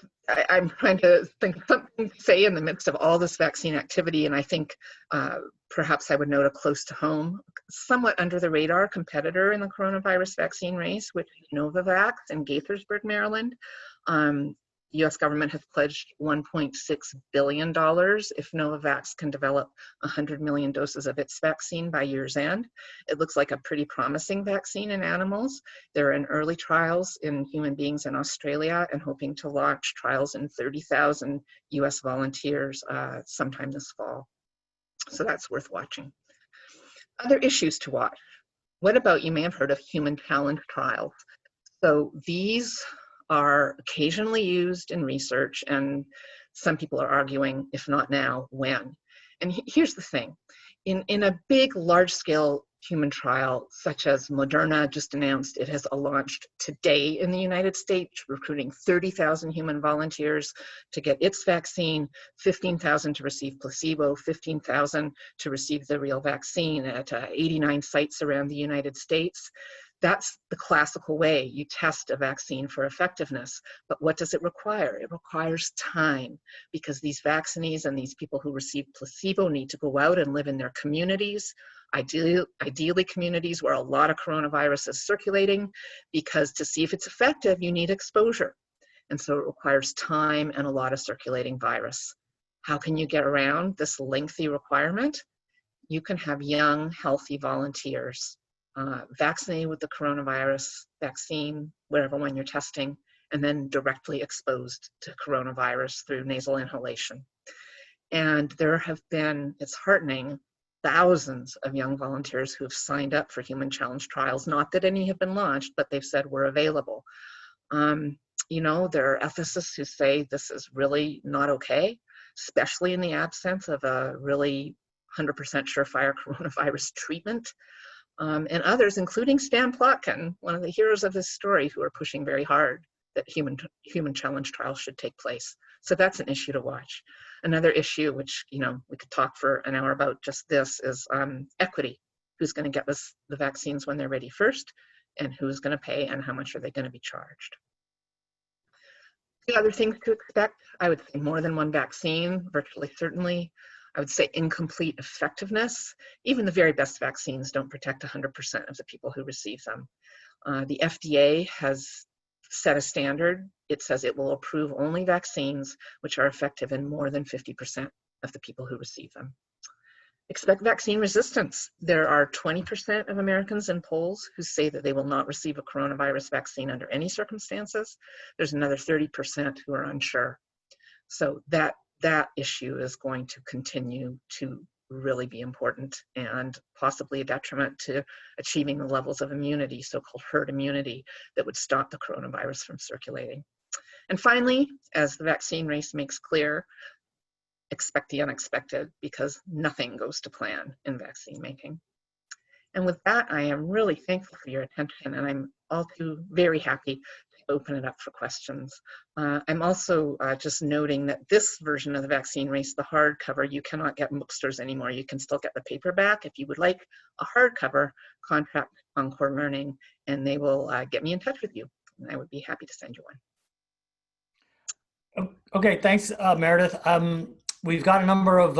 I'm trying to think of something to say in the midst of all this vaccine activity, and I think perhaps I would note a close to home, somewhat under the radar competitor in the coronavirus vaccine race, which is Novavax in Gaithersburg, Maryland. The US government has pledged $1.6 billion if Novavax can develop 100 million doses of its vaccine by year's end. It looks like a pretty promising vaccine in animals. They're in early trials in human beings in Australia and hoping to launch trials in 30,000 US volunteers sometime this fall. So that's worth watching. Other issues to watch. What about, you may have heard of human challenge trials. So these are occasionally used in research, and some people are arguing, if not now, when. And here's the thing. In a big, large-scale human trial, such as Moderna just announced, it has launched today in the United States, recruiting 30,000 human volunteers to get its vaccine, 15,000 to receive placebo, 15,000 to receive the real vaccine at 89 sites around the United States. That's the classical way you test a vaccine for effectiveness. But what does it require? It requires time, because these vaccinees and these people who receive placebo need to go out and live in their communities, ideally communities where a lot of coronavirus is circulating, because to see if it's effective, you need exposure. And so it requires time and a lot of circulating virus. How can you get around this lengthy requirement? You can have young, healthy volunteers vaccinated with the coronavirus vaccine, whatever one you're testing, and then directly exposed to coronavirus through nasal inhalation. And there have been, it's heartening, thousands of young volunteers who have signed up for human challenge trials. Not that any have been launched, but they've said we're available. You know, there are ethicists who say this is really not okay, especially in the absence of a really 100% surefire coronavirus treatment. And others, including Stan Plotkin, one of the heroes of this story, who are pushing very hard that human challenge trials should take place. So that's an issue to watch. Another issue, which, you know, we could talk for an hour about just this, is equity. Who's going to get the vaccines when they're ready first, and who's going to pay, and how much are they going to be charged? The other things to expect, I would say more than one vaccine, virtually certainly. I would say incomplete effectiveness. Even the very best vaccines don't protect 100% of the people who receive them. The FDA has set a standard. It says it will approve only vaccines which are effective in more than 50% of the people who receive them. Expect vaccine resistance. There are 20% of Americans in polls who say that they will not receive a coronavirus vaccine under any circumstances. There's another 30% who are unsure. So that issue is going to continue to really be important, and possibly a detriment to achieving the levels of immunity, so-called herd immunity, that would stop the coronavirus from circulating. And finally, as the vaccine race makes clear, expect the unexpected, because nothing goes to plan in vaccine making. And with that, I am really thankful for your attention, and I'm all too very happy to open it up for questions. I'm also just noting that this version of the vaccine race, the hardcover, you cannot get in bookstores anymore. You can still get the paperback. If you would like a hardcover, contact Encore Learning, and they will get me in touch with you. And I would be happy to send you one. Okay, thanks, Meredith. We've got a number of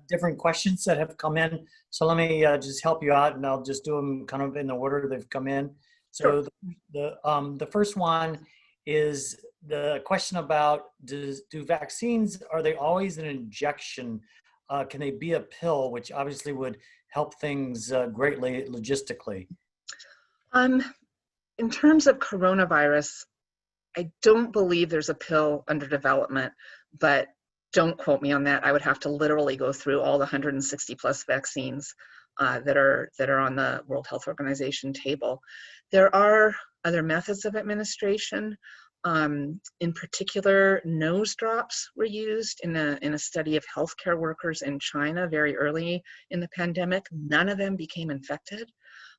different questions that have come in. So let me just help you out, and I'll just do them kind of in the order they've come in. So Sure. the first one is the question about, do vaccines, are they always an injection? Can they be a pill, which obviously would help things greatly logistically? In terms of coronavirus, I don't believe there's a pill under development, but don't quote me on that. I would have to literally go through all the 160 plus vaccines that are on the World Health Organization table. There are other methods of administration. In particular, nose drops were used in a study of healthcare workers in China very early in the pandemic. None of them became infected.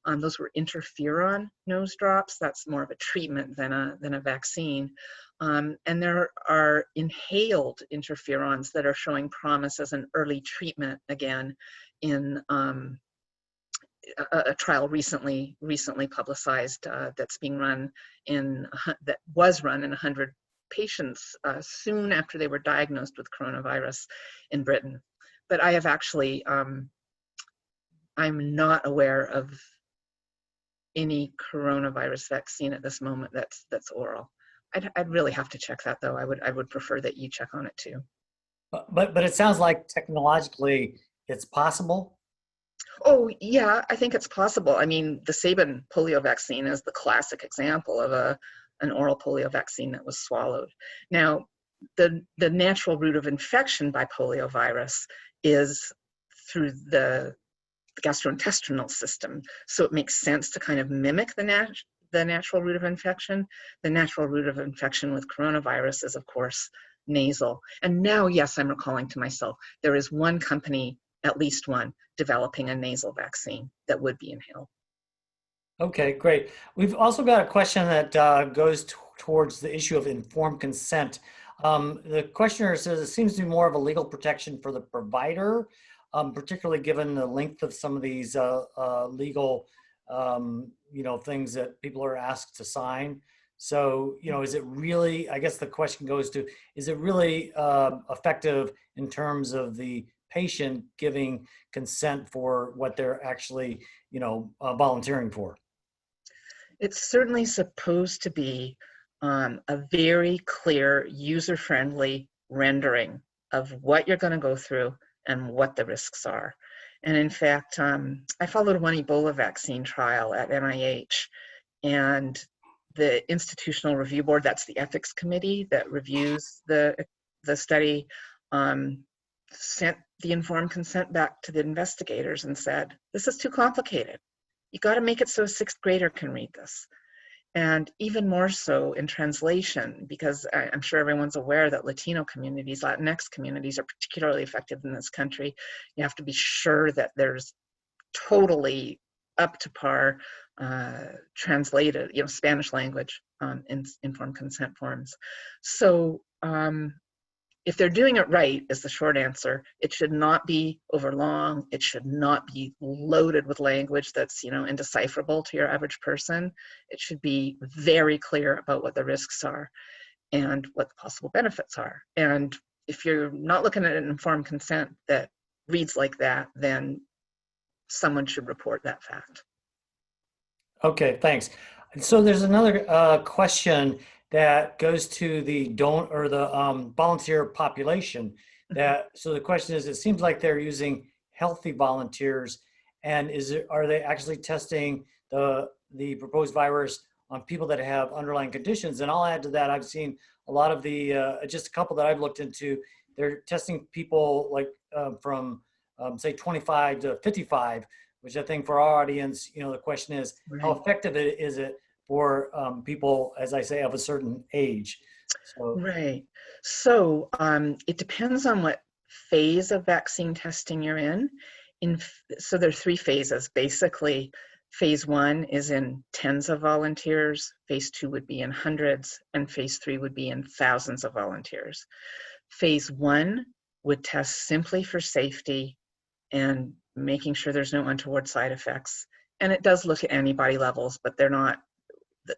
Those were interferon nose drops. That's more of a treatment than a vaccine. And there are inhaled interferons that are showing promise as an early treatment, again, in a trial recently publicized that's being run that was run in 100 patients soon after they were diagnosed with coronavirus in Britain. But I have actually, I'm not aware of any coronavirus vaccine at this moment that's oral. I'd really have to check that, though. I would prefer that you check on it too. But it sounds like technologically it's possible. Oh yeah, I think it's possible. I mean, the Sabin polio vaccine is the classic example of an oral polio vaccine that was swallowed. Now, the natural route of infection by poliovirus is through the gastrointestinal system, so it makes sense to kind of mimic the natural route of infection. The natural route of infection with coronavirus is, of course, nasal. And now, yes, I'm recalling to myself, there is one company, at least one, developing a nasal vaccine that would be inhaled. Okay, great. We've also got a question that goes towards the issue of informed consent. The questioner says it seems to be more of a legal protection for the provider, particularly given the length of some of these legal things that people are asked to sign. So, is it really, I guess the question goes to, is it really effective in terms of the patient giving consent for what they're actually, volunteering for? It's certainly supposed to be a very clear, user-friendly rendering of what you're going to go through and what the risks are. And in fact, I followed one Ebola vaccine trial at NIH, and the Institutional Review Board, that's the ethics committee that reviews the study, sent the informed consent back to the investigators and said, this is too complicated. You got to make it so a sixth grader can read this. And even more so in translation, because I'm sure everyone's aware that Latino communities, Latinx communities are particularly affected in this country. You have to be sure that there's totally up to par translated, Spanish language informed consent forms. So if they're doing it right, is the short answer. It should not be overlong. It should not be loaded with language that's, indecipherable to your average person. It should be very clear about what the risks are and what the possible benefits are. And if you're not looking at an informed consent that reads like that, then someone should report that fact. Okay, thanks. So there's another question that goes to the volunteer population. So the question is, it seems like they're using healthy volunteers, and are they actually testing the proposed virus on people that have underlying conditions? And I'll add to that, I've seen a lot of just a couple that I've looked into, they're testing people like from say 25 to 55, which I think for our audience, the question is, right, how effective is it for people, as I say, of a certain age? So. Right. So it depends on what phase of vaccine testing you're in. So there are three phases. Basically, phase 1 is in tens of volunteers, phase 2 would be in hundreds, and phase 3 would be in thousands of volunteers. Phase 1 would test simply for safety and making sure there's no untoward side effects. And it does look at antibody levels, but they're not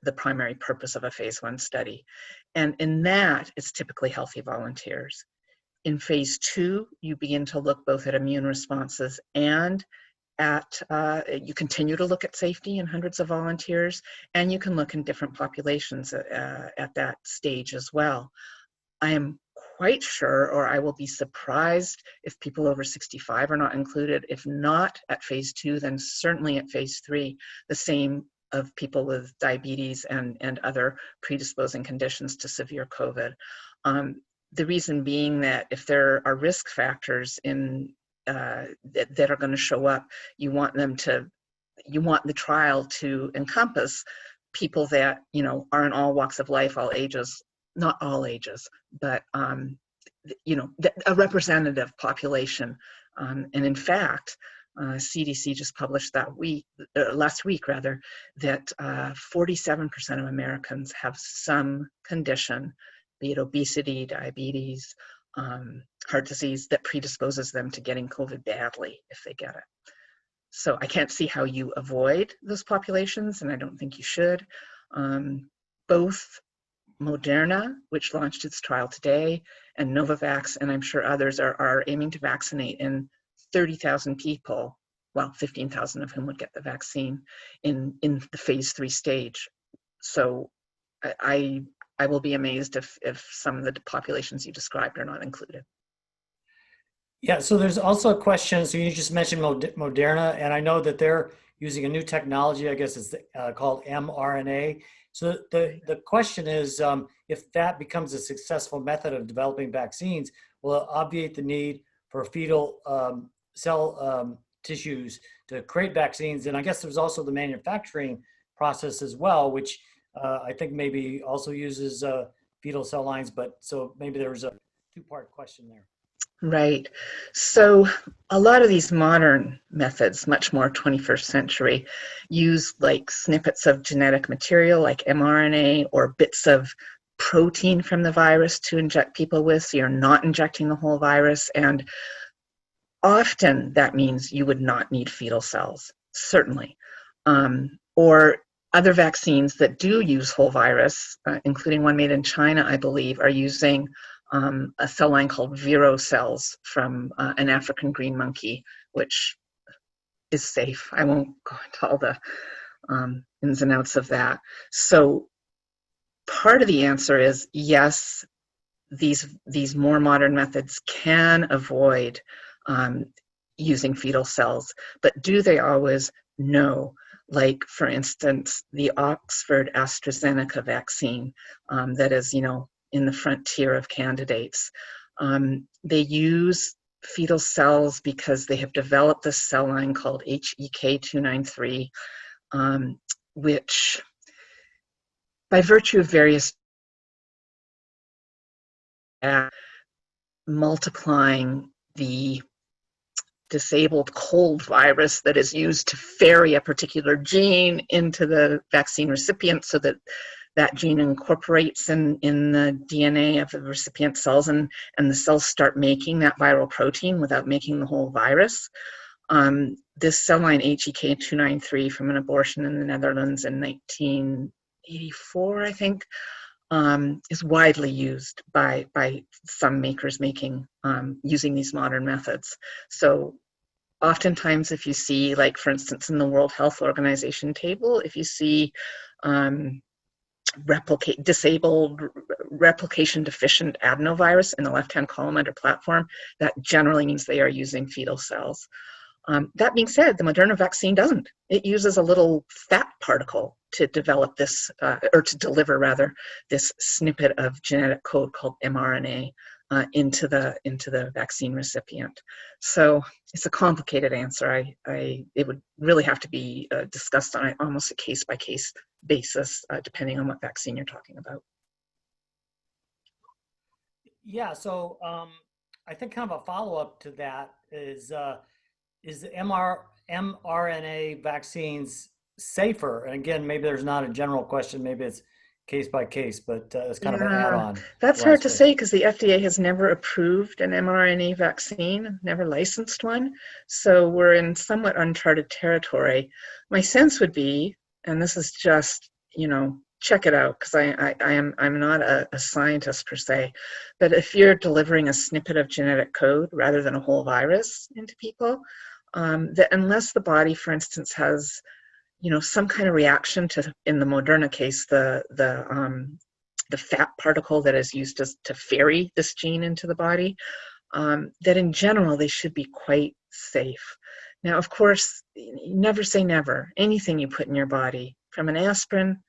the primary purpose of a phase 1 study. And in that, it's typically healthy volunteers. In phase 2, you begin to look both at immune responses and you continue to look at safety in hundreds of volunteers, and you can look in different populations at that stage as well. I am quite sure, or I will be surprised if people over 65 are not included. If not at phase 2, then certainly at phase 3, the same of people with diabetes and other predisposing conditions to severe COVID. The reason being that if there are risk factors that are going to show up, you want the trial to encompass people that are in all walks of life, all ages, not all ages, but a representative population. And in fact, CDC just published last week that 47% of Americans have some condition, be it obesity, diabetes, heart disease, that predisposes them to getting COVID badly if they get it. So I can't see how you avoid those populations, and I don't think you should. Both Moderna, which launched its trial today, and Novavax, and I'm sure others are aiming to vaccinate in 30,000 people, well, 15,000 of whom would get the vaccine in the phase 3 stage. So I will be amazed if some of the populations you described are not included. Yeah, so there's also a question, so you just mentioned Moderna, and I know that they're using a new technology, I guess it's called mRNA. So the question is, if that becomes a successful method of developing vaccines, will it obviate the need for fetal cell tissues to create vaccines? And I guess there's also the manufacturing process as well, which I think maybe also uses fetal cell lines, but so maybe there was a two-part question there. Right. So a lot of these modern methods, much more 21st century, use like snippets of genetic material like mRNA or bits of protein from the virus to inject people with, so you're not injecting the whole virus. And often that means you would not need fetal cells, certainly. or other vaccines that do use whole virus, including one made in China, I believe, are using a cell line called Vero cells from an African green monkey, which is safe. I won't go into all the ins and outs of that. So part of the answer is yes, these more modern methods can avoid using fetal cells, but do they always? No. Like, for instance, the Oxford AstraZeneca vaccine that is, in the frontier of candidates. They use fetal cells because they have developed this cell line called HEK293, which, by virtue of various multiplying the disabled cold virus that is used to ferry a particular gene into the vaccine recipient so that that gene incorporates in the DNA of the recipient cells, and the cells start making that viral protein without making the whole virus. This cell line HEK293 from an abortion in the Netherlands in 1984, I think, is widely used by some makers using these modern methods. So oftentimes if you see, like for instance in the World Health Organization table, if you see disabled replication deficient adenovirus in the left-hand column under platform, that generally means they are using fetal cells. That being said, the Moderna vaccine doesn't. It uses a little fat particle to develop this, or to deliver rather, this snippet of genetic code called mRNA into the vaccine recipient. So it's a complicated answer. It would really have to be discussed on almost a case-by-case basis, depending on what vaccine you're talking about. Yeah, so I think kind of a follow-up to that is the mRNA vaccines safer? And again, maybe there's not a general question, maybe it's case by case, but it's kind of an add-on. That's hard to say because the FDA has never approved an mRNA vaccine, never licensed one. So we're in somewhat uncharted territory. My sense would be, and this is just, check it out, because I'm not a scientist per se, but if you're delivering a snippet of genetic code rather than a whole virus into people, that unless the body, for instance, has some kind of reaction to, in the Moderna case, the fat particle that is used to ferry this gene into the body, that in general they should be quite safe. Now, of course, never say never. Anything you put in your body, from an aspirin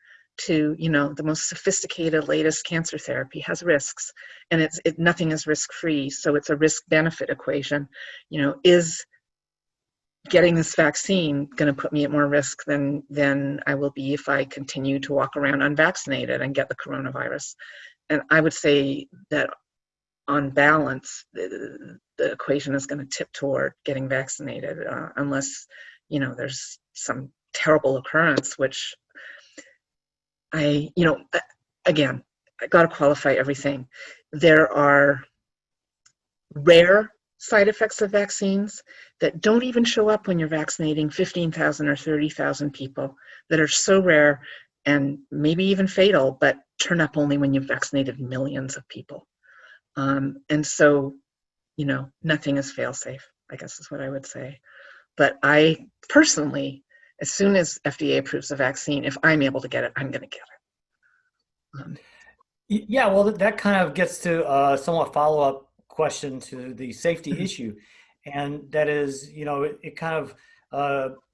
to the most sophisticated, latest cancer therapy, has risks, and nothing is risk-free. So it's a risk-benefit equation. Is getting this vaccine going to put me at more risk than I will be if I continue to walk around unvaccinated and get the coronavirus? And I would say that on balance, the equation is going to tip toward getting vaccinated, unless there's some terrible occurrence, which again, I got to qualify everything. There are rare side effects of vaccines that don't even show up when you're vaccinating 15,000 or 30,000 people, that are so rare and maybe even fatal, but turn up only when you've vaccinated millions of people. And so, nothing is fail-safe, I guess is what I would say. But I personally, as soon as FDA approves a vaccine, if I'm able to get it, I'm going to get it. Yeah, well, that kind of gets to a somewhat follow-up question to the safety issue, and that is, it kind of,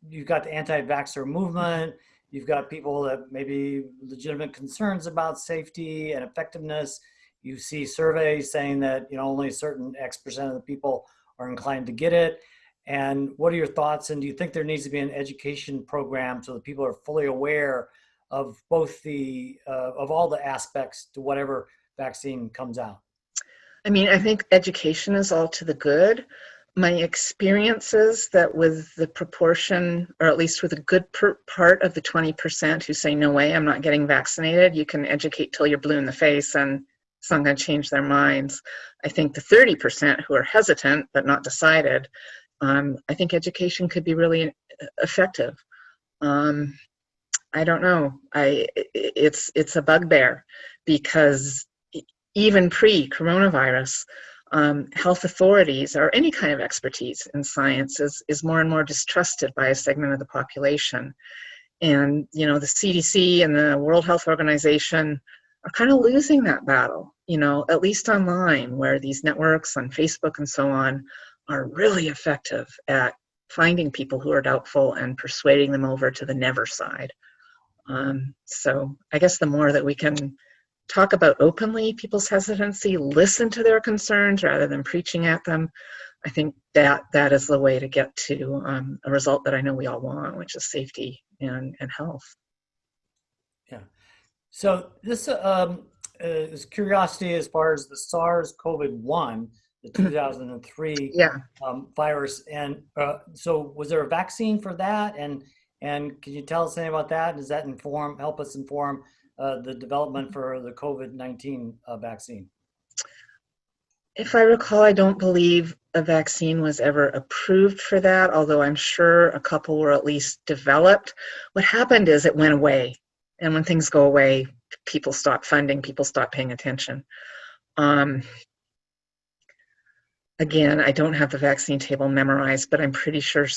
you've got the anti-vaxxer movement, you've got people that maybe legitimate concerns about safety and effectiveness. You see surveys saying that only a certain X% of the people are inclined to get it. And what are your thoughts? And do you think there needs to be an education program so that people are fully aware of both of all the aspects to whatever vaccine comes out? I mean, I think education is all to the good. My experience is that with the proportion, or at least with a good part of the 20% who say, no way, I'm not getting vaccinated, you can educate till you're blue in the face and it's not going to change their minds. I think the 30% who are hesitant but not decided, I think education could be really effective. I don't know. It's a bugbear, because even pre-coronavirus, health authorities or any kind of expertise in science is more and more distrusted by a segment of the population. And, the CDC and the World Health Organization are kind of losing that battle, at least online, where these networks on Facebook and so on are really effective at finding people who are doubtful and persuading them over to the never side. So I guess the more that we can talk about openly people's hesitancy, listen to their concerns rather than preaching at them, I think that is the way to get to a result that I know we all want, which is safety and health. Yeah. So this is curiosity as far as the SARS-CoV-1, the 2003 virus. And so was there a vaccine for that? And can you tell us anything about that? Does that help us inform the development for the COVID-19 vaccine? If I recall, I don't believe a vaccine was ever approved for that, although I'm sure a couple were at least developed. What happened is it went away. And when things go away, people stop funding, people stop paying attention. Again, I don't have the vaccine table memorized, but I'm pretty sure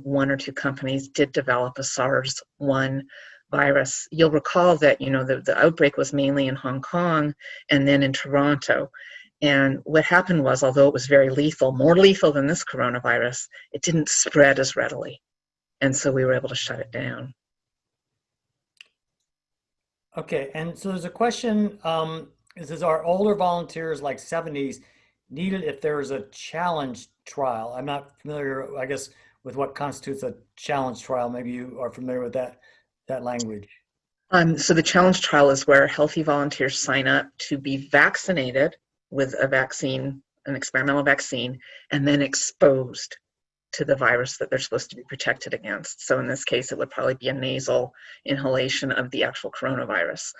one or two companies did develop a SARS-1 virus. You'll recall that, the outbreak was mainly in Hong Kong and then in Toronto. And what happened was, although it was very lethal, more lethal than this coronavirus, it didn't spread as readily. And so we were able to shut it down. Okay, and so there's a question, it says, are older volunteers like 70s needed if there is a challenge trial? I'm not familiar, I guess, with what constitutes a challenge trial. Maybe you are familiar with that language. So the challenge trial is where healthy volunteers sign up to be vaccinated with a vaccine, an experimental vaccine, and then exposed to the virus that they're supposed to be protected against. So in this case, it would probably be a nasal inhalation of the actual coronavirus.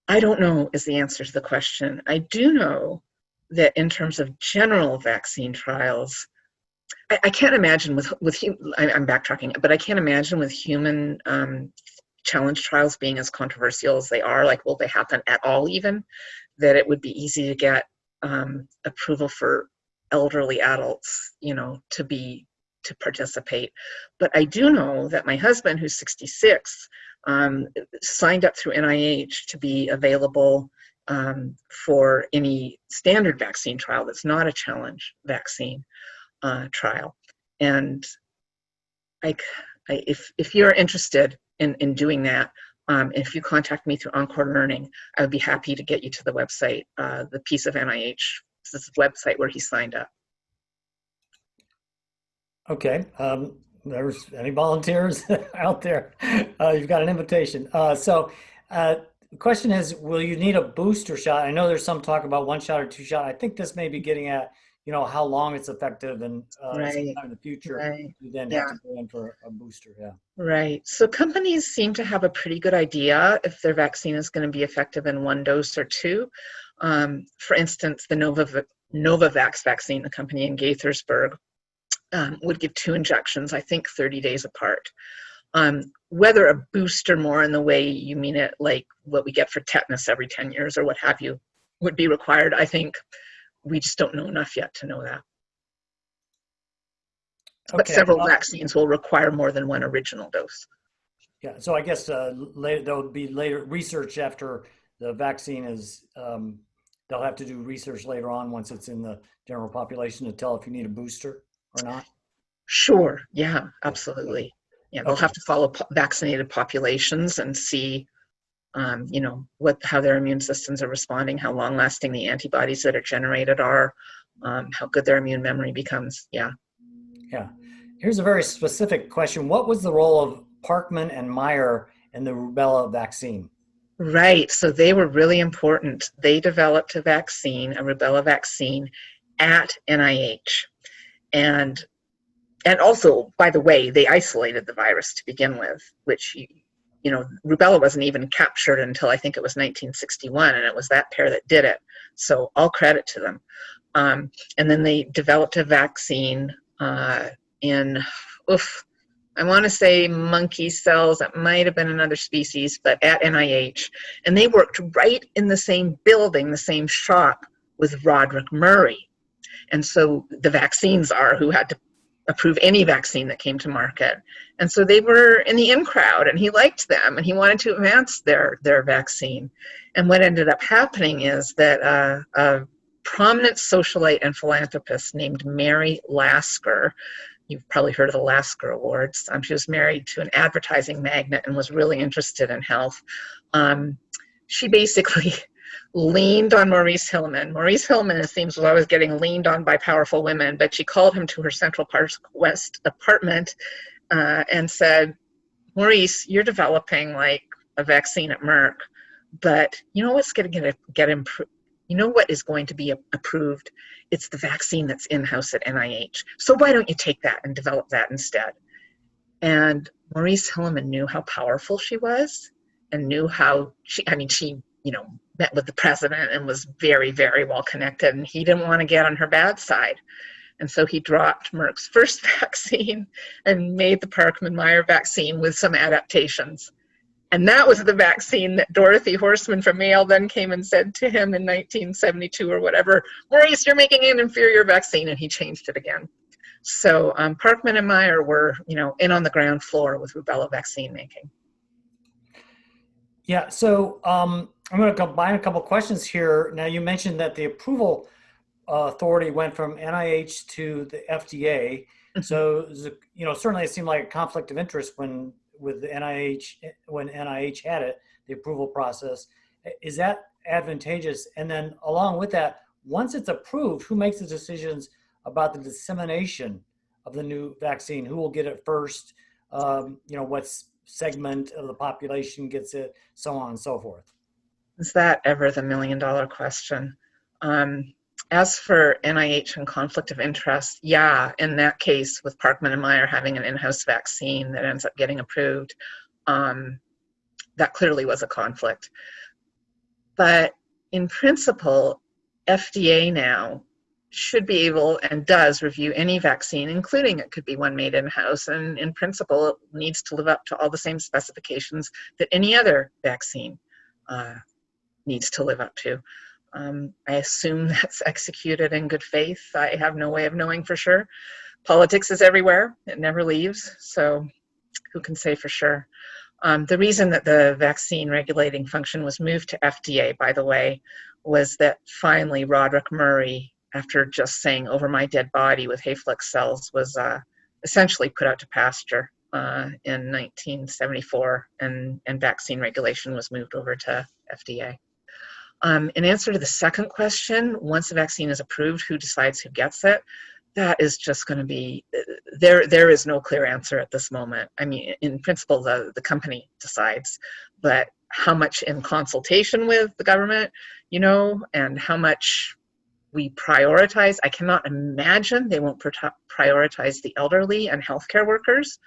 I don't know is the answer to the question. I do know that in terms of general vaccine trials, I can't imagine I'm backtracking, but I can't imagine with human challenge trials being as controversial as they are, like, will they happen at all even, that it would be easy to get approval for elderly adults, to participate. But I do know that my husband, who's 66, signed up through NIH to be available for any standard vaccine trial that's not a challenge vaccine trial. And if you're interested in doing that, if you contact me through Encore Learning, I would be happy to get you to the website, the piece of NIH's website where he signed up. Okay. There's any volunteers out there? You've got an invitation. So the question is, will you need a booster shot? I know there's some talk about 1 shot or 2 shot. I think this may be getting at, how long it's effective, and sometime in the future, you then have to go in for a booster. Yeah. Right. So companies seem to have a pretty good idea if their vaccine is going to be effective in 1 dose or 2. For instance, the Novavax vaccine, the company in Gaithersburg, would give 2 injections, I think 30 days apart. Whether a booster more in the way you mean it, like what we get for tetanus every 10 years or what have you, would be required, I think we just don't know enough yet to know that. Okay. But several vaccines will require more than 1 original dose. Yeah, so I guess there'll be later research after the vaccine is, they'll have to do research later on once it's in the general population to tell if you need a booster or not? Sure, yeah, absolutely. Yeah, they'll have to follow vaccinated populations and see, how their immune systems are responding, how long-lasting the antibodies that are generated are, how good their immune memory becomes, yeah. Yeah. Here's a very specific question. What was the role of Parkman and Meyer in the rubella vaccine? Right, so they were really important. They developed a vaccine, a rubella vaccine, at NIH. And also, by the way, they isolated the virus to begin with, which, rubella wasn't even captured until I think it was 1961, and it was that pair that did it. So all credit to them. And then they developed a vaccine in I want to say monkey cells. It might have been another species, but at NIH. And they worked right in the same building, the same shop with Roderick Murray. And so the vaccine czar who had to approve any vaccine that came to market. And so they were in the in crowd, and he liked them, and he wanted to advance their vaccine. And what ended up happening is that a prominent socialite and philanthropist named Mary Lasker, you've probably heard of the Lasker Awards. She was married to an advertising magnate and was really interested in health. She basically leaned on Maurice Hilleman. Maurice Hilleman, it seems, was always getting leaned on by powerful women, but she called him to her Central Park West apartment and said, Maurice, you're developing like a vaccine at Merck, but you know what's going to get improved? You know what is going to be approved? It's the vaccine that's in-house at NIH. So why don't you take that and develop that instead? And Maurice Hilleman knew how powerful she was and knew how she met with the president and was very, very well connected, and he didn't want to get on her bad side. And so he dropped Merck's first vaccine and made the Parkman-Meyer vaccine with some adaptations. And that was the vaccine that Dorothy Horseman from Yale then came and said to him in 1972 or whatever, Maurice, you're making an inferior vaccine, and he changed it again. So Parkman and Meyer were, in on the ground floor with rubella vaccine making. Yeah, so I'm going to combine a couple questions here. Now, you mentioned that the approval authority went from NIH to the FDA. So, certainly it seemed like a conflict of interest when NIH had it, the approval process. Is that advantageous? And then along with that, once it's approved, who makes the decisions about the dissemination of the new vaccine? Who will get it first? What segment of the population gets it, so on and so forth? Is that ever the million-dollar question? As for NIH and conflict of interest, yeah, in that case with Parkman and Meyer having an in-house vaccine that ends up getting approved, that clearly was a conflict. But in principle, FDA now should be able and does review any vaccine, including it could be one made in-house, and in principle it needs to live up to all the same specifications that any other vaccine needs to live up to. I assume that's executed in good faith. I have no way of knowing for sure. Politics is everywhere. It never leaves. So who can say for sure? The reason that the vaccine regulating function was moved to FDA, by the way, was that finally Roderick Murray, after just saying over my dead body with Hayflick cells, was essentially put out to pasture in 1974, and vaccine regulation was moved over to FDA. In answer to the second question, once a vaccine is approved, who decides who gets it? That is just going to be, there is no clear answer at this moment. I mean, in principle, the company decides, but how much in consultation with the government, and how much we prioritize. I cannot imagine they won't prioritize the elderly and healthcare workers,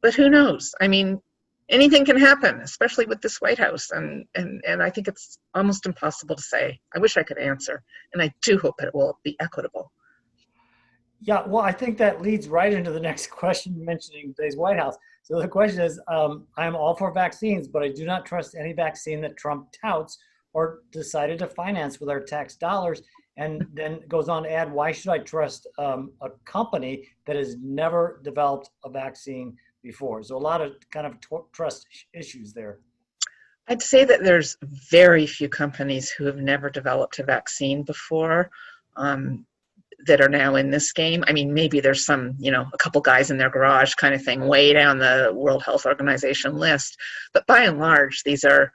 but who knows? I mean, anything can happen, especially with this White House, and I think it's almost impossible to say. I wish I could answer, and I do hope it will be equitable. Yeah, well, I think that leads right into the next question, mentioning today's White House. So the question is, I'm all for vaccines, but I do not trust any vaccine that Trump touts or decided to finance with our tax dollars. And then goes on to add, why should I trust a company that has never developed a vaccine before? So a lot of kind of trust issues there. I'd say that there's very few companies who have never developed a vaccine before that are now in this game. I mean, maybe there's some, a couple guys in their garage kind of thing way down the World Health Organization list. But by and large, these are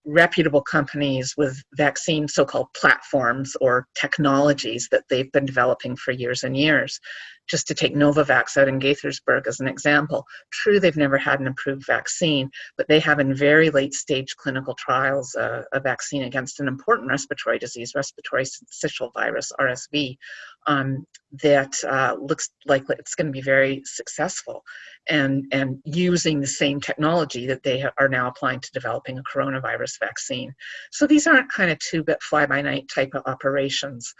reputable companies with vaccine so-called platforms or technologies that they've been developing for years and years. Just to take Novavax out in Gaithersburg as an example, true, they've never had an approved vaccine, but they have in very late stage clinical trials a vaccine against an important respiratory disease, respiratory syncytial virus, RSV, that looks like it's going to be very successful, and using the same technology that they are now applying to developing a coronavirus vaccine. So these aren't kind of two-bit fly-by-night type of operations.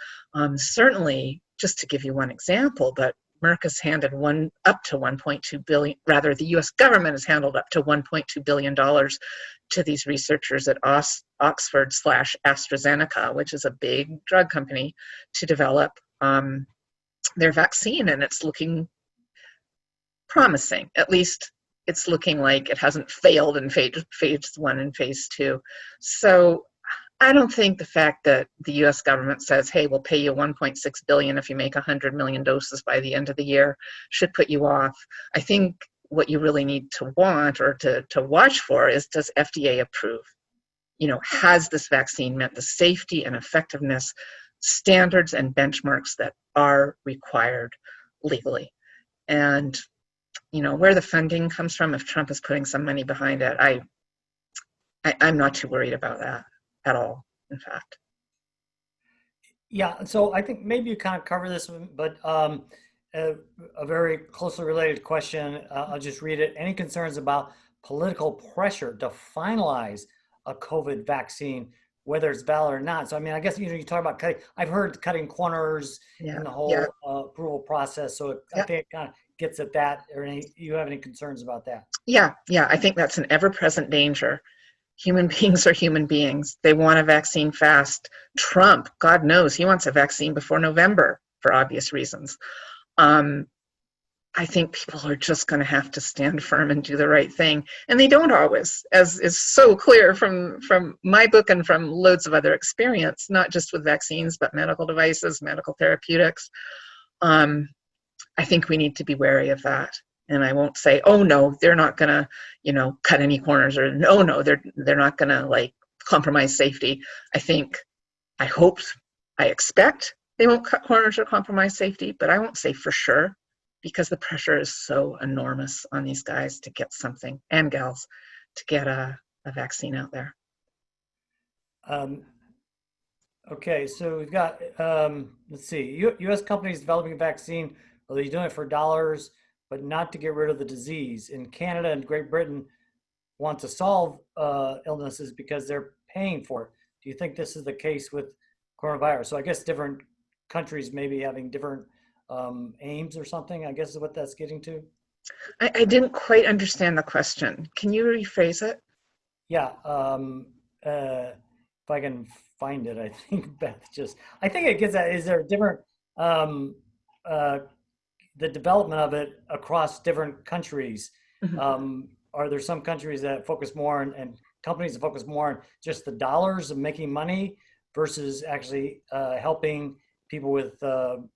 Certainly, just to give you one example, but Merck has handed up to 1.2 billion, rather the US government has handled up to $1.2 billion to these researchers at Oxford/AstraZeneca, which is a big drug company, to develop their vaccine, and it's looking promising. At least it's looking like it hasn't failed in phase 1 and phase 2. So I don't think the fact that the US government says, hey, we'll pay you 1.6 billion if you make 100 million doses by the end of the year should put you off. I think what you really need to want or to watch for is, does FDA approve? You know, has this vaccine met the safety and effectiveness standards and benchmarks that are required legally? And, you know, where the funding comes from, if Trump is putting some money behind it, I'm not too worried about that at all, in fact. Yeah, so I think maybe you kind of cover this, but a very closely related question, I'll just read it. Any concerns about political pressure to finalize a COVID vaccine, whether it's valid or not? So, I mean, I guess, you know, you talk about cutting, I've heard cutting corners in the whole approval process. So I think it kind of gets at that. Or you have any concerns about that? Yeah, I think that's an ever-present danger. Human beings are human beings. They want a vaccine fast. Trump, God knows, he wants a vaccine before November for obvious reasons. I think people are just going to have to stand firm and do the right thing. And they don't always, as is so clear from my book and from loads of other experience, not just with vaccines, but medical devices, medical therapeutics. I think we need to be wary of that. And I won't say, oh no, they're not gonna, you know, cut any corners, or no, they're not gonna like compromise safety. I hope, I expect they won't cut corners or compromise safety, but I won't say for sure, because the pressure is so enormous on these guys to get something, and gals, to get a vaccine out there. Okay, so we've got, let's see, U.S. companies developing a vaccine, are they doing it for dollars, but not to get rid of the disease? In Canada and Great Britain want to solve illnesses because they're paying for it. Do you think this is the case with coronavirus? So I guess different countries maybe having different aims or something, I guess is what that's getting to. I didn't quite understand the question. Can you rephrase it? Yeah, if I can find it, I think Beth I think it gets at, is there different, the development of it across different countries? Mm-hmm. Are there some countries that focus more on, and companies that focus more on just the dollars of making money versus actually helping people with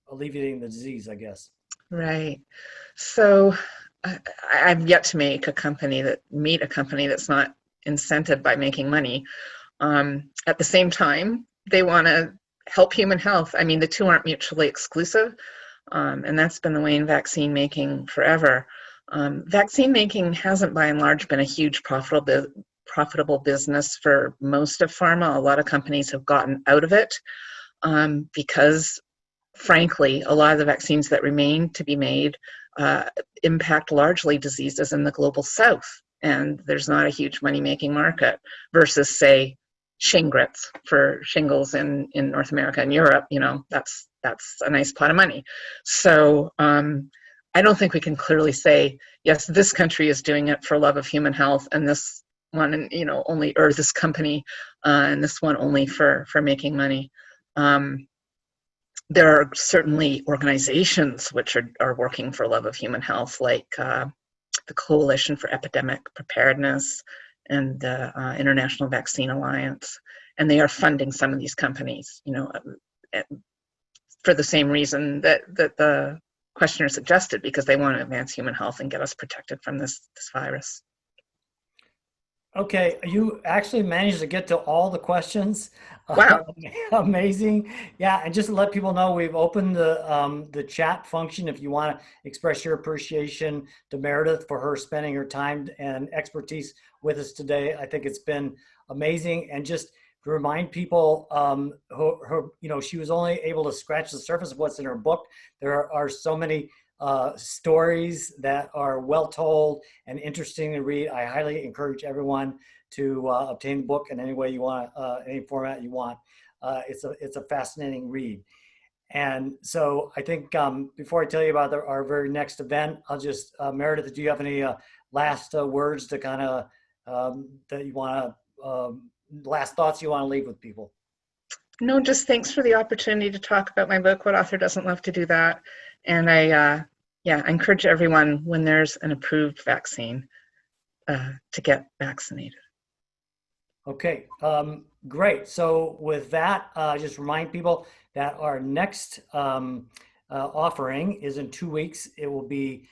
alleviating the disease, I guess? Right. So I've yet to meet a company that's not incented by making money. At the same time, they want to help human health. I mean, the two aren't mutually exclusive. And that's been the way in vaccine making forever. Vaccine making hasn't by and large been a huge profitable business for most of pharma. A lot of companies have gotten out of it because, frankly, a lot of the vaccines that remain to be made impact largely diseases in the global south. And there's not a huge money-making market versus, say, Shingrix for shingles in North America and Europe. You know, that's a nice pot of money. So I don't think we can clearly say, yes, this country is doing it for love of human health, and this one, you know, only, or this company, and this one only for making money. There are certainly organizations which are working for love of human health, like the Coalition for Epidemic Preparedness and the International Vaccine Alliance, and they are funding some of these companies, you know, for the same reason that the questioner suggested, because they want to advance human health and get us protected from this virus. Okay, you actually managed to get to all the questions. Wow. Amazing. Yeah, and just to let people know, we've opened the chat function if you want to express your appreciation to Meredith for her spending her time and expertise with us today. I think it's been amazing. And just to remind people, her, you know, she was only able to scratch the surface of what's in her book. There are so many stories that are well told and interesting to read. I highly encourage everyone to obtain the book in any way you want, any format you want. It's a fascinating read. And so I think before I tell you about our very next event, I'll just, Meredith, do you have any last words to kind of, that you want to, last thoughts you want to leave with people? No, just thanks for the opportunity to talk about my book. What author doesn't love to do that? And I encourage everyone, when there's an approved vaccine, to get vaccinated. Okay, great. So with that, just remind people that our next offering is in 2 weeks. It will be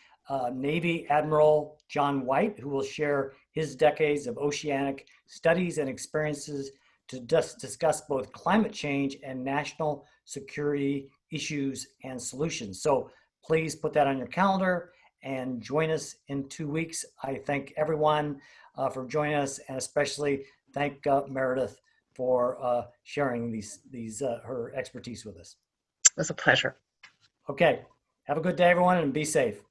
Navy Admiral John White, who will share his decades of oceanic studies and experiences to discuss both climate change and national security issues and solutions. So please put that on your calendar and join us in 2 weeks. I thank everyone for joining us, and especially thank Meredith for sharing her expertise with us. It was a pleasure. Okay, have a good day, everyone, and be safe.